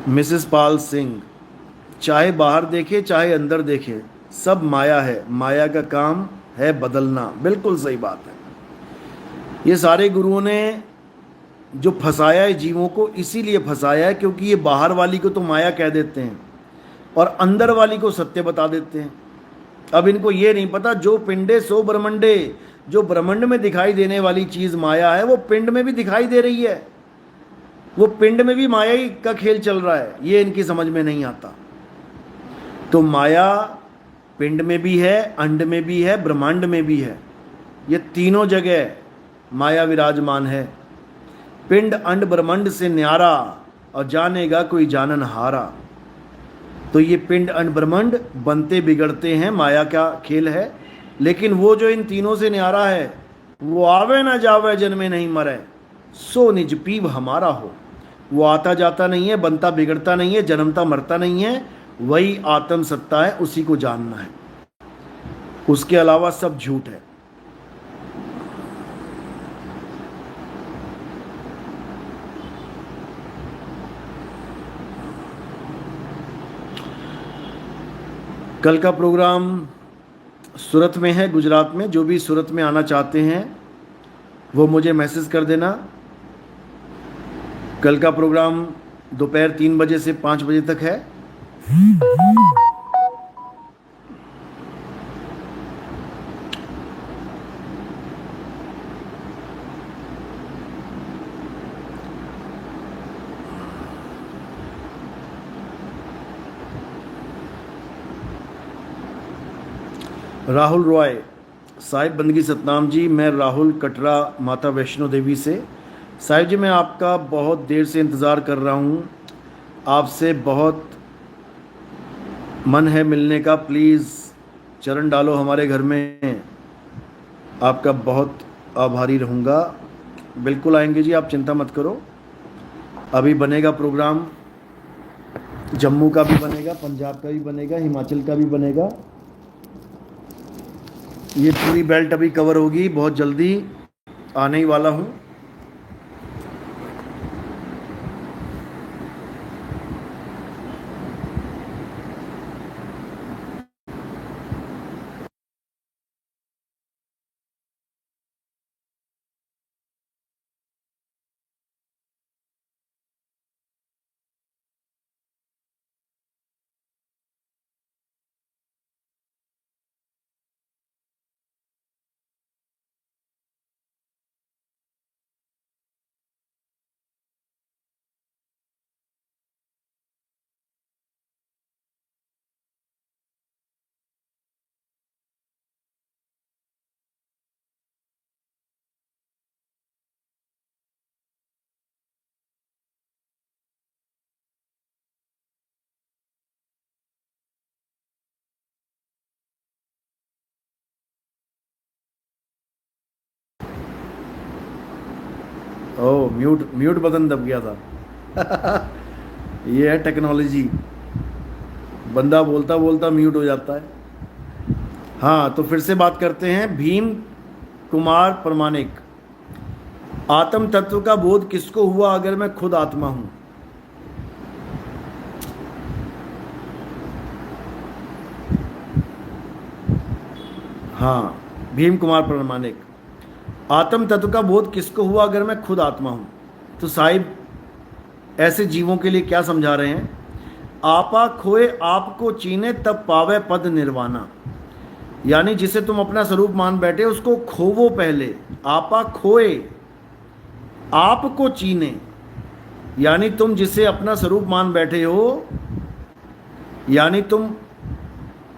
मिसेस पाल सिंह, चाहे बाहर देखे चाहे अंदर देखे, सब माया है, माया का काम है बदलना। बिल्कुल सही बात है। ये सारे गुरुओं ने जो फंसाया है जीवों को, इसीलिए फंसाया है क्योंकि ये बाहर वाली को तो माया कह देते हैं और अंदर वाली को सत्य बता देते हैं। अब इनको ये नहीं पता, जो पिंडे सो ब्रह्मंडे, जो ब्रह्मांड में दिखाई देने वाली चीज माया है वो पिंड में भी दिखाई दे रही है, वो पिंड में भी माया ही का खेल चल रहा है। ये इनकी समझ में नहीं आता। तो माया पिंड में भी है, अंड में भी है, ब्रह्मांड में भी है। ये तीनों जगह माया विराजमान है। पिंड अंड ब्रह्मांड से न्यारा, और जानेगा कोई जानन हारा। तो ये पिंड अंड ब्रह्मांड बनते बिगड़ते हैं, माया का खेल है। लेकिन वो जो इन तीनों से न्यारा है, वो आवे ना जावे जन्मे नहीं मरे, सो निज पीव हमारा हो। वो आता जाता नहीं है, बनता बिगड़ता नहीं है, जन्मता मरता नहीं है। वही आत्म सत्ता है, उसी को जानना है। उसके अलावा सब झूठ है। कल का प्रोग्राम सूरत में है, गुजरात में। जो भी सूरत में आना चाहते हैं वो मुझे मैसेज कर देना। कल का प्रोग्राम दोपहर 3 बजे से 5 बजे तक है। राहुल रॉय साहिब, बंदगी सतनाम जी, मैं राहुल कटरा माता वैष्णो देवी से। साहिब जी, मैं आपका बहुत देर से इंतज़ार कर रहा हूँ, आपसे बहुत मन है मिलने का। प्लीज़ चरण डालो हमारे घर में, आपका बहुत आभारी रहूँगा। बिल्कुल आएंगे जी, आप चिंता मत करो। अभी बनेगा प्रोग्राम, जम्मू का भी बनेगा, पंजाब का भी बनेगा, हिमाचल का भी बनेगा। ये पूरी बेल्ट अभी कवर होगी, बहुत जल्दी आने ही वाला हूँ। ओह, म्यूट म्यूट बटन दब गया था। ये है टेक्नोलॉजी, बंदा बोलता बोलता म्यूट हो जाता है। हाँ, तो फिर से बात करते हैं। भीम कुमार प्रमाणिक, आत्म तत्व का बोध किसको हुआ अगर मैं खुद आत्मा हूं? हाँ, भीम कुमार प्रमाणिक, आत्म तत्व का बोध किसको हुआ अगर मैं खुद आत्मा हूं? तो साहिब ऐसे जीवों के लिए क्या समझा रहे हैं? आपा खोए आपको चीने तब पावे पद निर्वाणा। यानी जिसे तुम अपना स्वरूप मान बैठे उसको खोवो पहले। आपा खोए आपको चीने, यानी तुम जिसे अपना स्वरूप मान बैठे हो, यानी तुम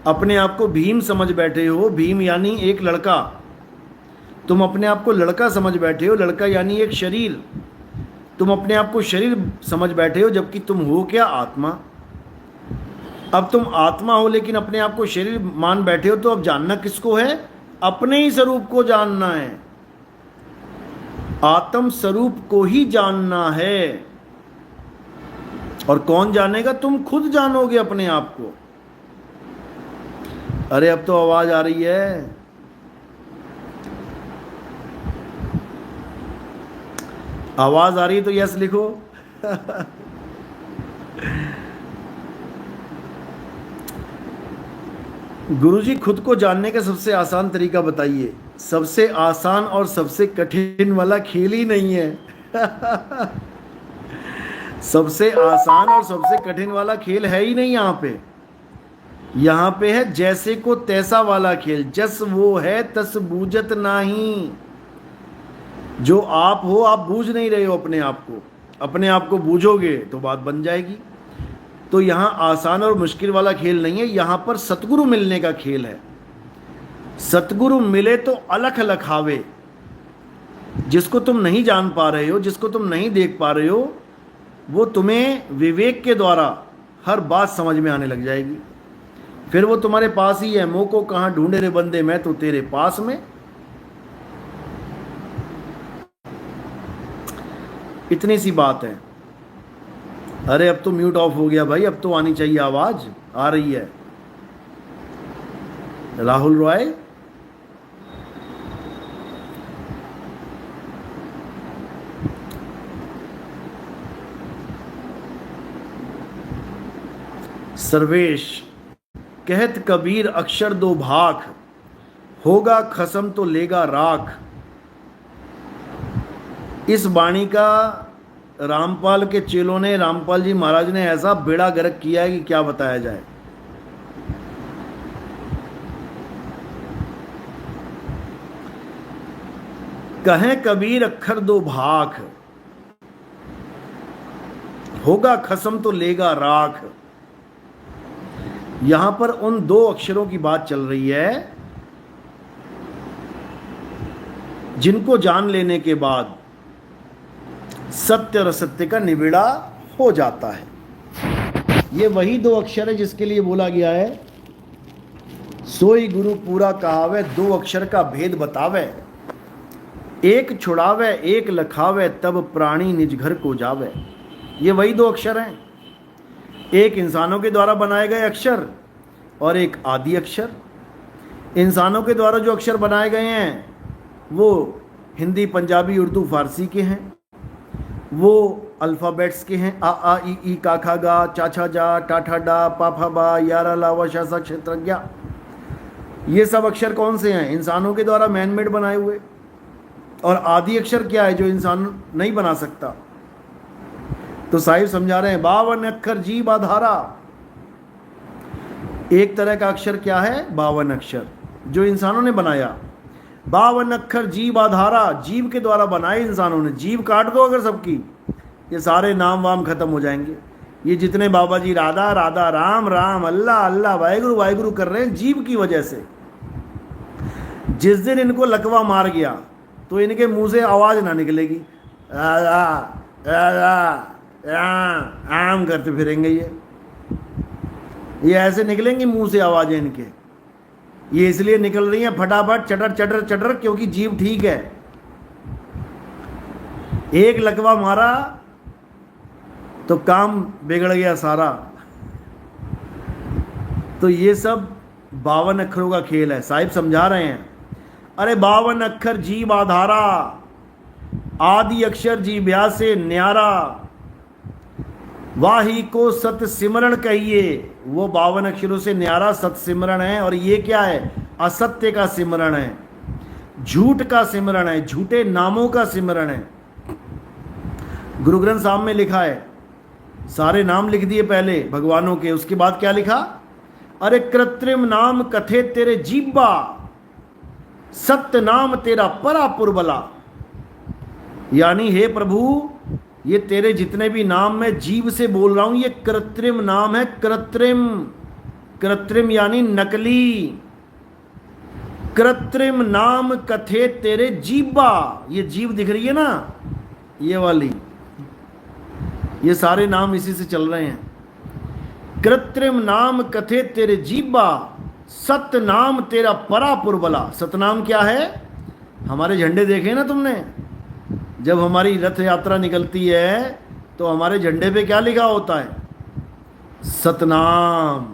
अपने आप को भीम समझ बैठे हो। भीम यानी एक लड़का, तुम अपने आप को लड़का समझ बैठे हो। लड़का यानी एक शरीर, तुम अपने आप को शरीर समझ बैठे हो, जबकि तुम हो क्या? आत्मा। अब तुम आत्मा हो लेकिन अपने आप को शरीर मान बैठे हो, तो अब जानना किसको है? अपने ही स्वरूप को जानना है। आत्म स्वरूप को ही जानना है। और कौन जानेगा? तुम खुद जानोगे अपने आप को। अरे अब तो आवाज आ रही है। आवाज आ रही है तो यस लिखो। गुरुजी, खुद को जानने का सबसे आसान तरीका बताइए। सबसे आसान और सबसे कठिन वाला खेल ही नहीं है। सबसे आसान और सबसे कठिन वाला खेल है ही नहीं यहाँ पे। यहाँ पे है जैसे को तैसा वाला खेल। जस वो है तस बूझत नाही। जो आप हो, आप बूझ नहीं रहे हो अपने आप को। अपने आप को बूझोगे तो बात बन जाएगी। तो यहाँ आसान और मुश्किल वाला खेल नहीं है, यहाँ पर सतगुरु मिलने का खेल है। सतगुरु मिले तो अलख लखावे। जिसको तुम नहीं जान पा रहे हो, जिसको तुम नहीं देख पा रहे हो, वो तुम्हें विवेक के द्वारा हर बात समझ में आने लग जाएगी। फिर वो तुम्हारे पास ही है। मोह को कहाँ ढूंढे रे बंदे, मैं तो तेरे पास में। इतनी सी बात है। अरे अब तो म्यूट ऑफ हो गया भाई, अब तो आनी चाहिए आवाज। आ रही है। राहुल रॉय, सर्वेश, कहत कबीर अक्षर दो भाख, होगा खसम तो लेगा राख। इस वाणी का रामपाल के चेलों ने, रामपाल जी महाराज ने ऐसा बेड़ा गर्क किया है कि क्या बताया जाए। कहें कबीर अक्षर दो भाख, होगा खसम तो लेगा राख। यहां पर उन दो अक्षरों की बात चल रही है जिनको जान लेने के बाद सत्य और असत्य का निबिड़ा हो जाता है। ये वही दो अक्षर है जिसके लिए बोला गया है, सोई गुरु पूरा कहावे, दो अक्षर का भेद बतावे। एक छुड़ावे एक लखावे, तब प्राणी निज घर को जावे। ये वही दो अक्षर हैं। एक इंसानों के द्वारा बनाए गए अक्षर और एक आदि अक्षर। इंसानों के द्वारा जो अक्षर बनाए गए हैं वो हिंदी, पंजाबी, उर्दू, फारसी के हैं। वो अल्फ़ाबेट्स के हैं। आ आ ई का खा गा, चा छा जा, टा ठा डा, पा फा बा, यारा लावा शासा क्षेत्रज्ञा। ये सब अक्षर कौन से हैं? इंसानों के द्वारा मैन मेड बनाए हुए। और आदि अक्षर क्या है जो इंसान नहीं बना सकता? तो साहिब समझा रहे हैं 52 अक्षर जीव आधारा। एक तरह का अक्षर क्या है? 52 अक्षर जो इंसानों ने बनाया। 52 अक्षर जीव आधारा, जीव के द्वारा बनाए इंसानों ने। जीव काट दो अगर सबकी, ये सारे नाम वाम खत्म हो जाएंगे। ये जितने बाबा जी राधा राधा, राम राम, अल्लाह अल्लाह, वाहिगुरु वाहिगुरु कर रहे हैं जीव की वजह से। जिस दिन इनको लकवा मार गया तो इनके मुंह से आवाज ना निकलेगी। राधा राधा आम करते फिरेंगे। ये ऐसे निकलेंगे मुंह से आवाजें इनके। ये इसलिए निकल रही हैं फटाफट, चटर चटर चटर, क्योंकि जीव ठीक है। एक लकवा मारा तो काम बिगड़ गया सारा। तो ये सब 52 अक्षरों का खेल है। साहिब समझा रहे हैं, अरे 52 अक्षर जीव आधारा, आदि अक्षर जीव्या से न्यारा, वाही को सत सिमरण कहिए। वो 52 अक्षरों से न्यारा सत सिमरण है। और ये क्या है? असत्य का सिमरण है, झूठ का सिमरण है, झूठे नामों का सिमरण है। गुरु ग्रंथ साहब में लिखा है, सारे नाम लिख दिए पहले भगवानों के, उसके बाद क्या लिखा? अरे कृत्रिम नाम कथे तेरे जीवा, सत्य नाम तेरा परा पुरबला। यानी हे प्रभु, ये तेरे जितने भी नाम मैं जीव से बोल रहा हूं, ये कृत्रिम नाम है। कृत्रिम, कृत्रिम यानी नकली। कृत्रिम नाम कथे तेरे जीवा, ये जीव दिख रही है ना, ये वाली, ये सारे नाम इसी से चल रहे हैं। कृत्रिम नाम कथे तेरे जीवा, सत्य नाम तेरा परा पुरबला। सतनाम क्या है? हमारे झंडे देखे ना तुमने? जब हमारी रथ यात्रा निकलती है तो हमारे झंडे पे क्या लिखा होता है? सतनाम।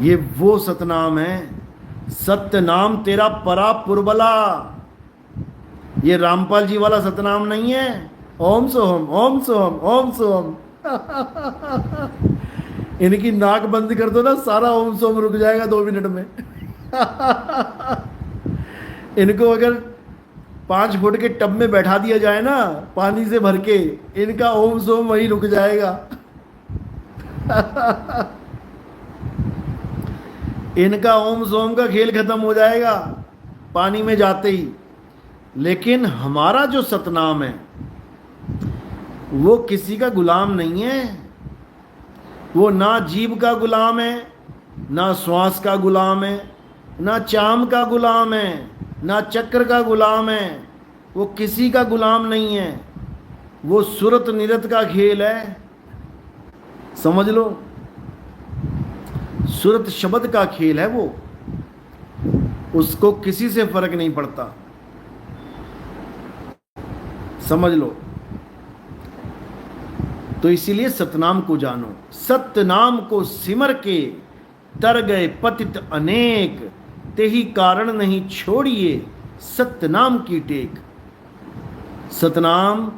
ये वो सतनाम है। सत्य नाम तेरा परा पुरबला। ये रामपाल जी वाला सतनाम नहीं है। ओम सोहम ओम सोहम ओम सोहम, इनकी नाक बंद कर दो ना, सारा ओम सोम रुक जाएगा 2 मिनट में। इनको अगर 5 फुट के टब में बैठा दिया जाए ना, पानी से भर के, इनका ओम सोम वहीं रुक जाएगा। इनका ओम सोम का खेल खत्म हो जाएगा पानी में जाते ही। लेकिन हमारा जो सतनाम है वो किसी का गुलाम नहीं है। वो ना जीभ का गुलाम है, ना श्वास का गुलाम है, ना चाम का गुलाम है, ना चक्र का गुलाम है। वो किसी का गुलाम नहीं है। वो सुरत निरत का खेल है, समझ लो। सुरत शब्द का खेल है वो। उसको किसी से फर्क नहीं पड़ता, समझ लो। तो इसीलिए सतनाम को जानो। सतनाम को सिमर के तर गए पतित अनेक, तेही कारण नहीं छोड़िए सतनाम की टेक। सतनाम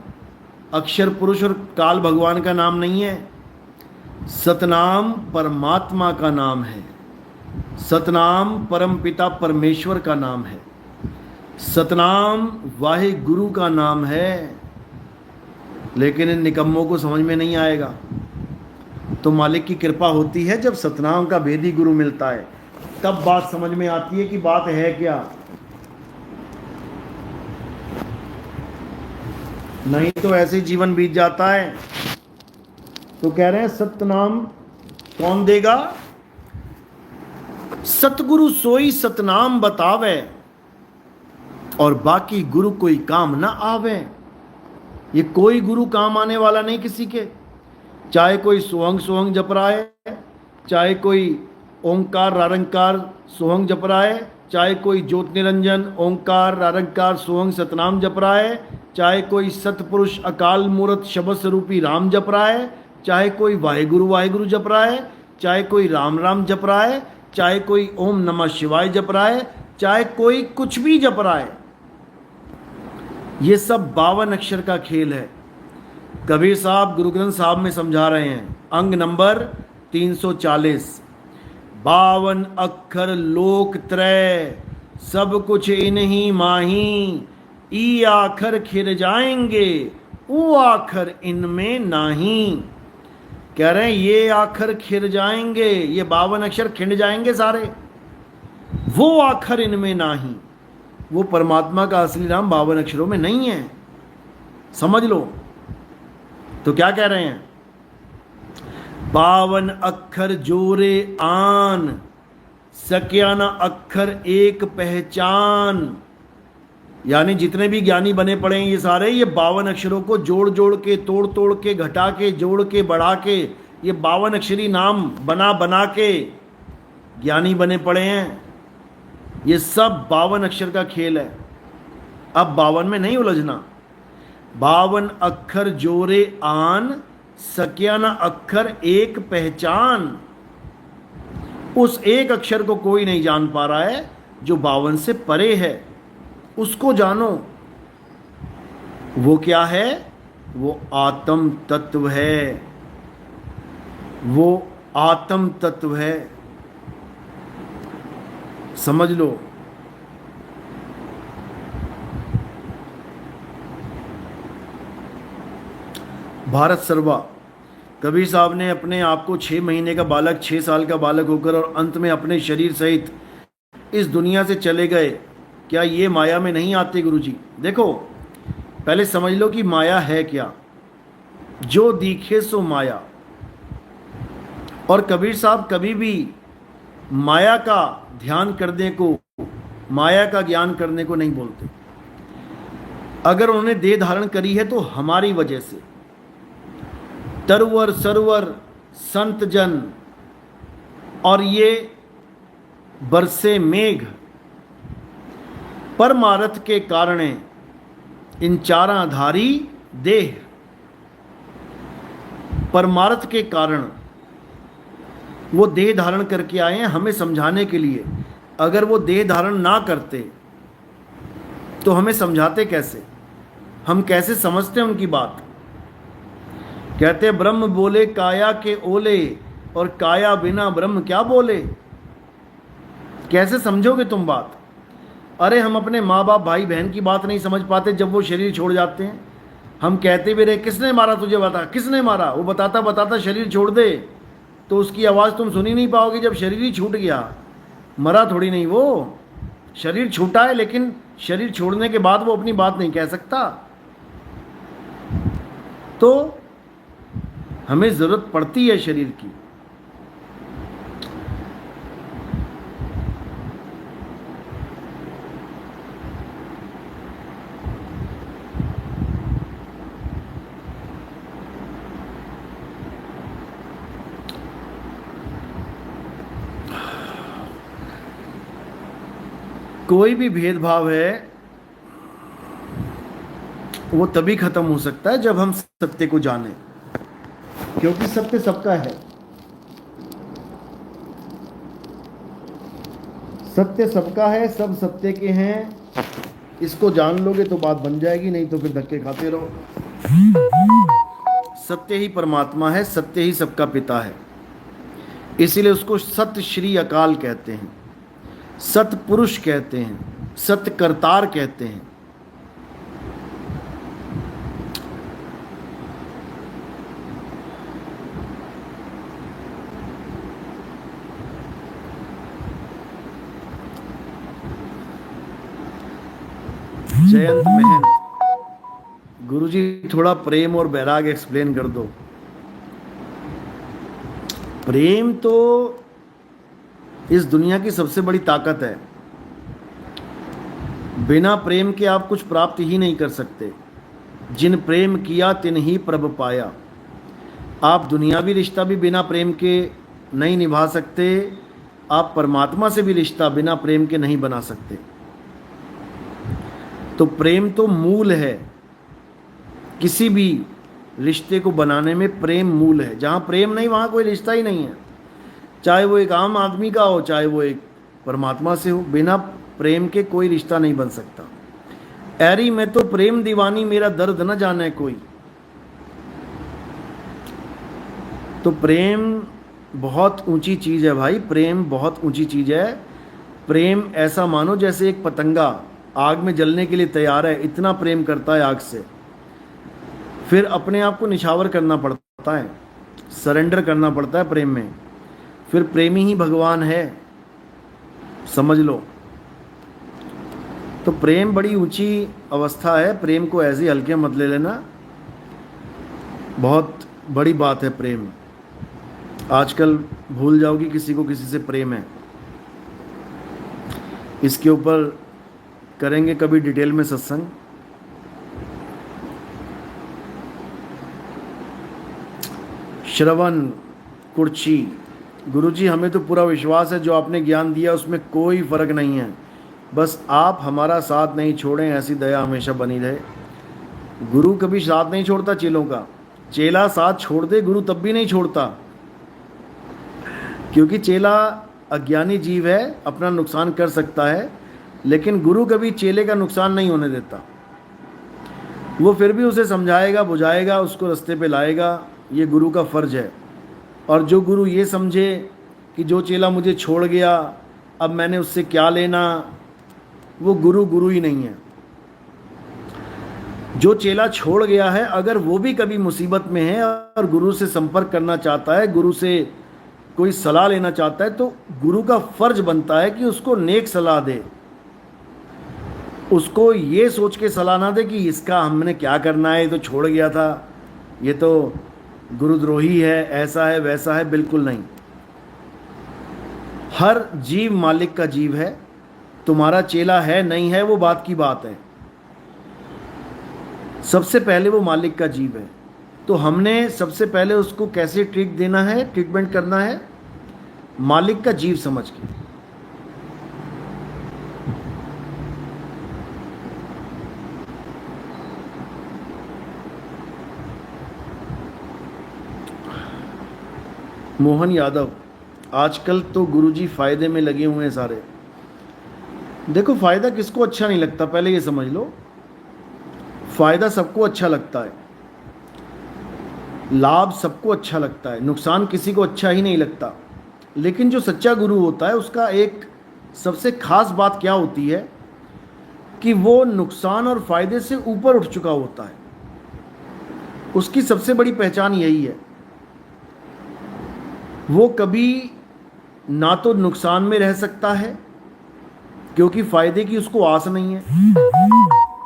अक्षर पुरुष और काल भगवान का नाम नहीं है। सतनाम परमात्मा का नाम है। सतनाम परम पिता परमेश्वर का नाम है। सतनाम वाहे गुरु का नाम है। लेकिन इन निकम्मों को समझ में नहीं आएगा। तो मालिक की कृपा होती है जब सतनाम का भेदी गुरु मिलता है, तब बात समझ में आती है कि बात है क्या। नहीं तो ऐसे जीवन बीत जाता है। तो कह रहे हैं सतनाम कौन देगा? सतगुरु सोई सतनाम बतावे, और बाकी गुरु कोई काम ना आवे। ये कोई गुरु काम आने वाला नहीं किसी के। चाहे कोई सोहंग सोहंग जप रहा है, चाहे कोई ओंकार रारंकार सोहंग जप रहा है, चाहे कोई ज्योत निरंजन ओंकार रारंकार सोहंग सतनाम जप रहा है, चाहे कोई सतपुरुष अकाल मूर्त शब्द स्वरूपी राम जप रहा है, चाहे कोई वाहेगुरु जप रहा है, चाहे कोई राम राम जप रहा है, चाहे कोई ओम नमः शिवाय जप रहा है, चाहे कोई कुछ भी जप रहा है। ये सब 52 अक्षर का खेल है। कबीर साहब गुरु ग्रंथ साहब में समझा रहे हैं, अंग नंबर 340। 52 अक्षर लोक त्रय, सब कुछ इन्हीं माही। ई आखर खिर जाएंगे, वो आखर इनमें नहीं। कह रहे हैं ये आखर खिर जाएंगे, ये 52 अक्षर खिंड जाएंगे सारे, वो आखर इनमें नहीं। वो परमात्मा का असली नाम 52 अक्षरों में नहीं है, समझ लो। तो क्या कह रहे हैं? 52 अक्षर जोरे आन, सक्या न अक्षर एक पहचान। यानी जितने भी ज्ञानी बने पड़े हैं ये सारे, ये 52 अक्षरों को जोड़ जोड़ के, तोड़ तोड़ के, घटा के, जोड़ के, बढ़ा के, ये 52 अक्षरी नाम बना बना के ज्ञानी बने पड़े हैं। ये सब 52 अक्षर का खेल है। अब 52 में नहीं उलझना। 52 अक्षर जोरे आन, सक्या न अक्षर एक पहचान। उस एक अक्षर को कोई नहीं जान पा रहा है जो 52 से परे है। उसको जानो। वो क्या है? वो आत्म तत्व है। वो आत्म तत्व है, समझ लो। भारत सर्वा कबीर साहब ने अपने आप को 6 महीने का बालक, 6 साल का बालक होकर और अंत में अपने शरीर सहित इस दुनिया से चले गए। क्या ये माया में नहीं आते गुरुजी? देखो पहले समझ लो कि माया है क्या। जो दिखे सो माया। और कबीर साहब कभी भी माया का ध्यान करने को, माया का ज्ञान करने को नहीं बोलते। अगर उन्होंने देह धारण करी है तो हमारी वजह से। तरवर सरवर संत जन और ये बरसे मेघ परमारथ के कारण इन चाराधारी देह परमारथ के कारण वो देह धारण करके आए हैं हमें समझाने के लिए। अगर वो देह धारण ना करते तो हमें समझाते कैसे? हम कैसे समझते हैं उनकी बात? कहते ब्रह्म बोले काया के ओले, और काया बिना ब्रह्म क्या बोले। कैसे समझोगे तुम बात। अरे हम अपने माँ बाप भाई बहन की बात नहीं समझ पाते जब वो शरीर छोड़ जाते हैं। हम कहते भी रहे किसने मारा तुझे, बता किसने मारा, वो बताता बताता शरीर छोड़ दे तो उसकी आवाज़ तुम सुनी नहीं पाओगे जब शरीर ही छूट गया। मरा थोड़ी नहीं, वो शरीर छूटा है, लेकिन शरीर छोड़ने के बाद वो अपनी बात नहीं कह सकता। तो हमें ज़रूरत पड़ती है शरीर की। कोई भी भेदभाव है वो तभी खत्म हो सकता है जब हम सत्य को जानें, क्योंकि सत्य सबका है। सत्य सबका है, सब सत्य के हैं। इसको जान लोगे तो बात बन जाएगी, नहीं तो फिर धक्के खाते रहो। सत्य ही परमात्मा है, सत्य ही सबका पिता है, इसीलिए उसको सत श्री अकाल कहते हैं, सतपुरुष कहते हैं, सतकर्तार कहते हैं। जयंत महन, गुरुजी थोड़ा प्रेम और बैराग एक्सप्लेन कर दो। प्रेम तो इस दुनिया की सबसे बड़ी ताकत है। बिना प्रेम के आप कुछ प्राप्त ही नहीं कर सकते। जिन प्रेम किया तिन ही प्रभ पाया। आप दुनियावी रिश्ता भी बिना प्रेम के नहीं निभा सकते, आप परमात्मा से भी रिश्ता बिना प्रेम के नहीं बना सकते। तो प्रेम तो मूल है, किसी भी रिश्ते को बनाने में प्रेम मूल है। जहाँ प्रेम नहीं वहाँ कोई रिश्ता ही नहीं है, चाहे वो एक आम आदमी का हो, चाहे वो एक परमात्मा से हो। बिना प्रेम के कोई रिश्ता नहीं बन सकता। ऐरी में तो प्रेम दीवानी, मेरा दर्द न जाने कोई। तो प्रेम बहुत ऊंची चीज़ है भाई, प्रेम बहुत ऊंची चीज़ है। प्रेम ऐसा मानो जैसे एक पतंगा आग में जलने के लिए तैयार है, इतना प्रेम करता है आग से। फिर अपने आप को निछावर करना पड़ता है, सरेंडर करना पड़ता है प्रेम में। फिर प्रेमी ही भगवान है, समझ लो। तो प्रेम बड़ी ऊंची अवस्था है, प्रेम को ऐसे हल्के मत ले लेना, बहुत बड़ी बात है प्रेम। आजकल भूल जाओगी किसी को किसी से प्रेम है। इसके ऊपर करेंगे कभी डिटेल में सत्संग। श्रवण कुर्ची, गुरुजी हमें तो पूरा विश्वास है जो आपने ज्ञान दिया उसमें कोई फर्क नहीं है, बस आप हमारा साथ नहीं छोड़ें, ऐसी दया हमेशा बनी रहे। गुरु कभी साथ नहीं छोड़ता चेलों का। चेला साथ छोड़ दे, गुरु तब भी नहीं छोड़ता, क्योंकि चेला अज्ञानी जीव है, अपना नुकसान कर सकता है, लेकिन गुरु कभी चेले का नुकसान नहीं होने देता। वो फिर भी उसे समझाएगा, बुझाएगा, उसको रास्ते पे लाएगा। ये गुरु का फ़र्ज है। और जो गुरु ये समझे कि जो चेला मुझे छोड़ गया अब मैंने उससे क्या लेना, वो गुरु गुरु ही नहीं है। जो चेला छोड़ गया है, अगर वो भी कभी मुसीबत में है और गुरु से संपर्क करना चाहता है, गुरु से कोई सलाह लेना चाहता है, तो गुरु का फ़र्ज बनता है कि उसको नेक सलाह दे। उसको ये सोच के सलाह ना दे कि इसका हमने क्या करना है, ये तो छोड़ गया था, ये तो गुरुद्रोही है, ऐसा है वैसा है। बिल्कुल नहीं। हर जीव मालिक का जीव है। तुम्हारा चेला है नहीं है वो बात की बात है, सबसे पहले वो मालिक का जीव है। तो हमने सबसे पहले उसको कैसे ट्रीट देना है, ट्रीटमेंट करना है, मालिक का जीव समझ के। मोहन यादव, आजकल तो गुरुजी फ़ायदे में लगे हुए हैं सारे। देखो फ़ायदा किसको अच्छा नहीं लगता, पहले ये समझ लो। फ़ायदा सबको अच्छा लगता है। लाभ सबको अच्छा लगता है, नुकसान किसी को अच्छा ही नहीं लगता। लेकिन जो सच्चा गुरु होता है उसका एक सबसे खास बात क्या होती है कि वो नुकसान और फायदे से ऊपर उठ चुका होता है। उसकी सबसे बड़ी पहचान यही है, वो कभी ना तो नुकसान में रह सकता है क्योंकि फायदे की उसको आस नहीं है,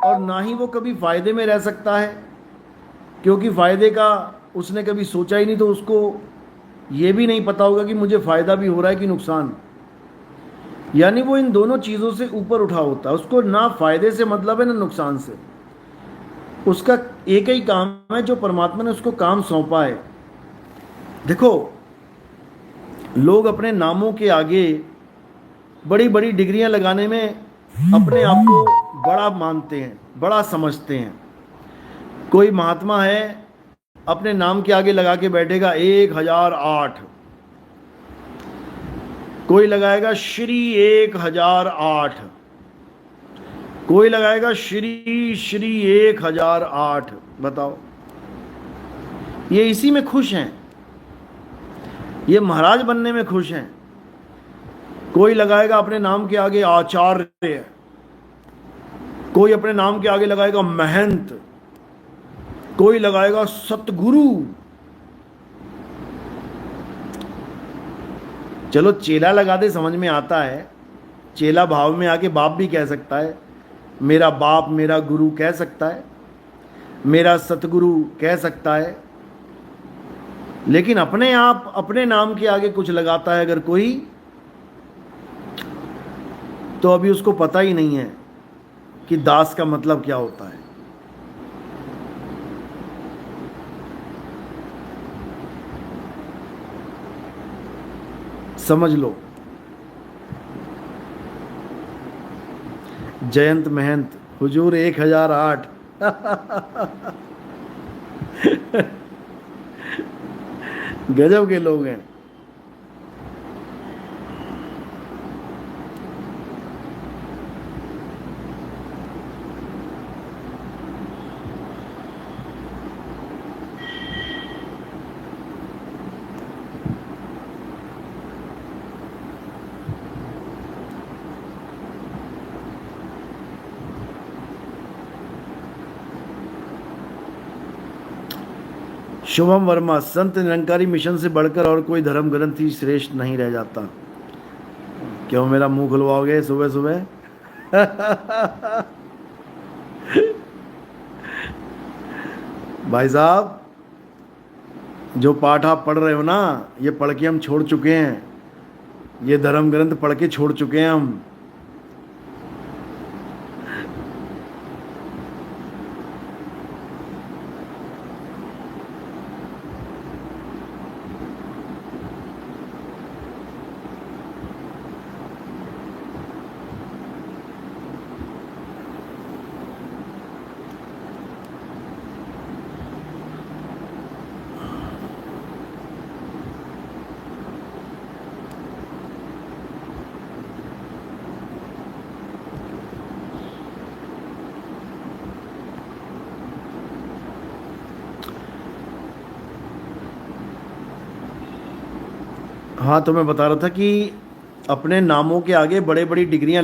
और ना ही वो कभी फायदे में रह सकता है क्योंकि फायदे का उसने कभी सोचा ही नहीं, तो उसको ये भी नहीं पता होगा कि मुझे फायदा भी हो रहा है कि नुकसान। यानी वो इन दोनों चीज़ों से ऊपर उठा होता है, उसको ना फायदे से मतलब है ना नुकसान से। उसका एक ही काम है जो परमात्मा ने उसको काम सौंपा है। देखो, लोग अपने नामों के आगे बड़ी बड़ी डिग्रियां लगाने में अपने आप को बड़ा मानते हैं, बड़ा समझते हैं। कोई महात्मा है, अपने नाम के आगे लगा के बैठेगा 1008, कोई लगाएगा श्री 1008, कोई लगाएगा श्री श्री 1008। बताओ, ये इसी में खुश हैं, ये महाराज बनने में खुश हैं। कोई लगाएगा अपने नाम के आगे आचार्य, कोई अपने नाम के आगे लगाएगा महंत, कोई लगाएगा सतगुरु। चलो चेला लगा दे, समझ में आता है, चेला भाव में आके बाप भी कह सकता है, मेरा बाप मेरा गुरु कह सकता है, मेरा सतगुरु कह सकता है। लेकिन अपने आप अपने नाम के आगे कुछ लगाता है अगर कोई, तो अभी उसको पता ही नहीं है कि दास का मतलब क्या होता है। समझ लो, जयंत महंत हुजूर 1008। गजब के लोग हैं। शुभम वर्मा, संत निरंकारी मिशन से बढ़कर और कोई धर्म ग्रंथ ही श्रेष्ठ नहीं रह जाता। क्यों मेरा मुंह खुलवाओगे सुबह सुबह? भाई साहब, जो पाठ आप पढ़ रहे हो ना, ये पढ़ के हम छोड़ चुके हैं, ये धर्म ग्रंथ पढ़ के छोड़ चुके हैं हम। हाँ, तो मैं बता रहा था कि अपने नामों के आगे बड़े बड़ी डिग्रियां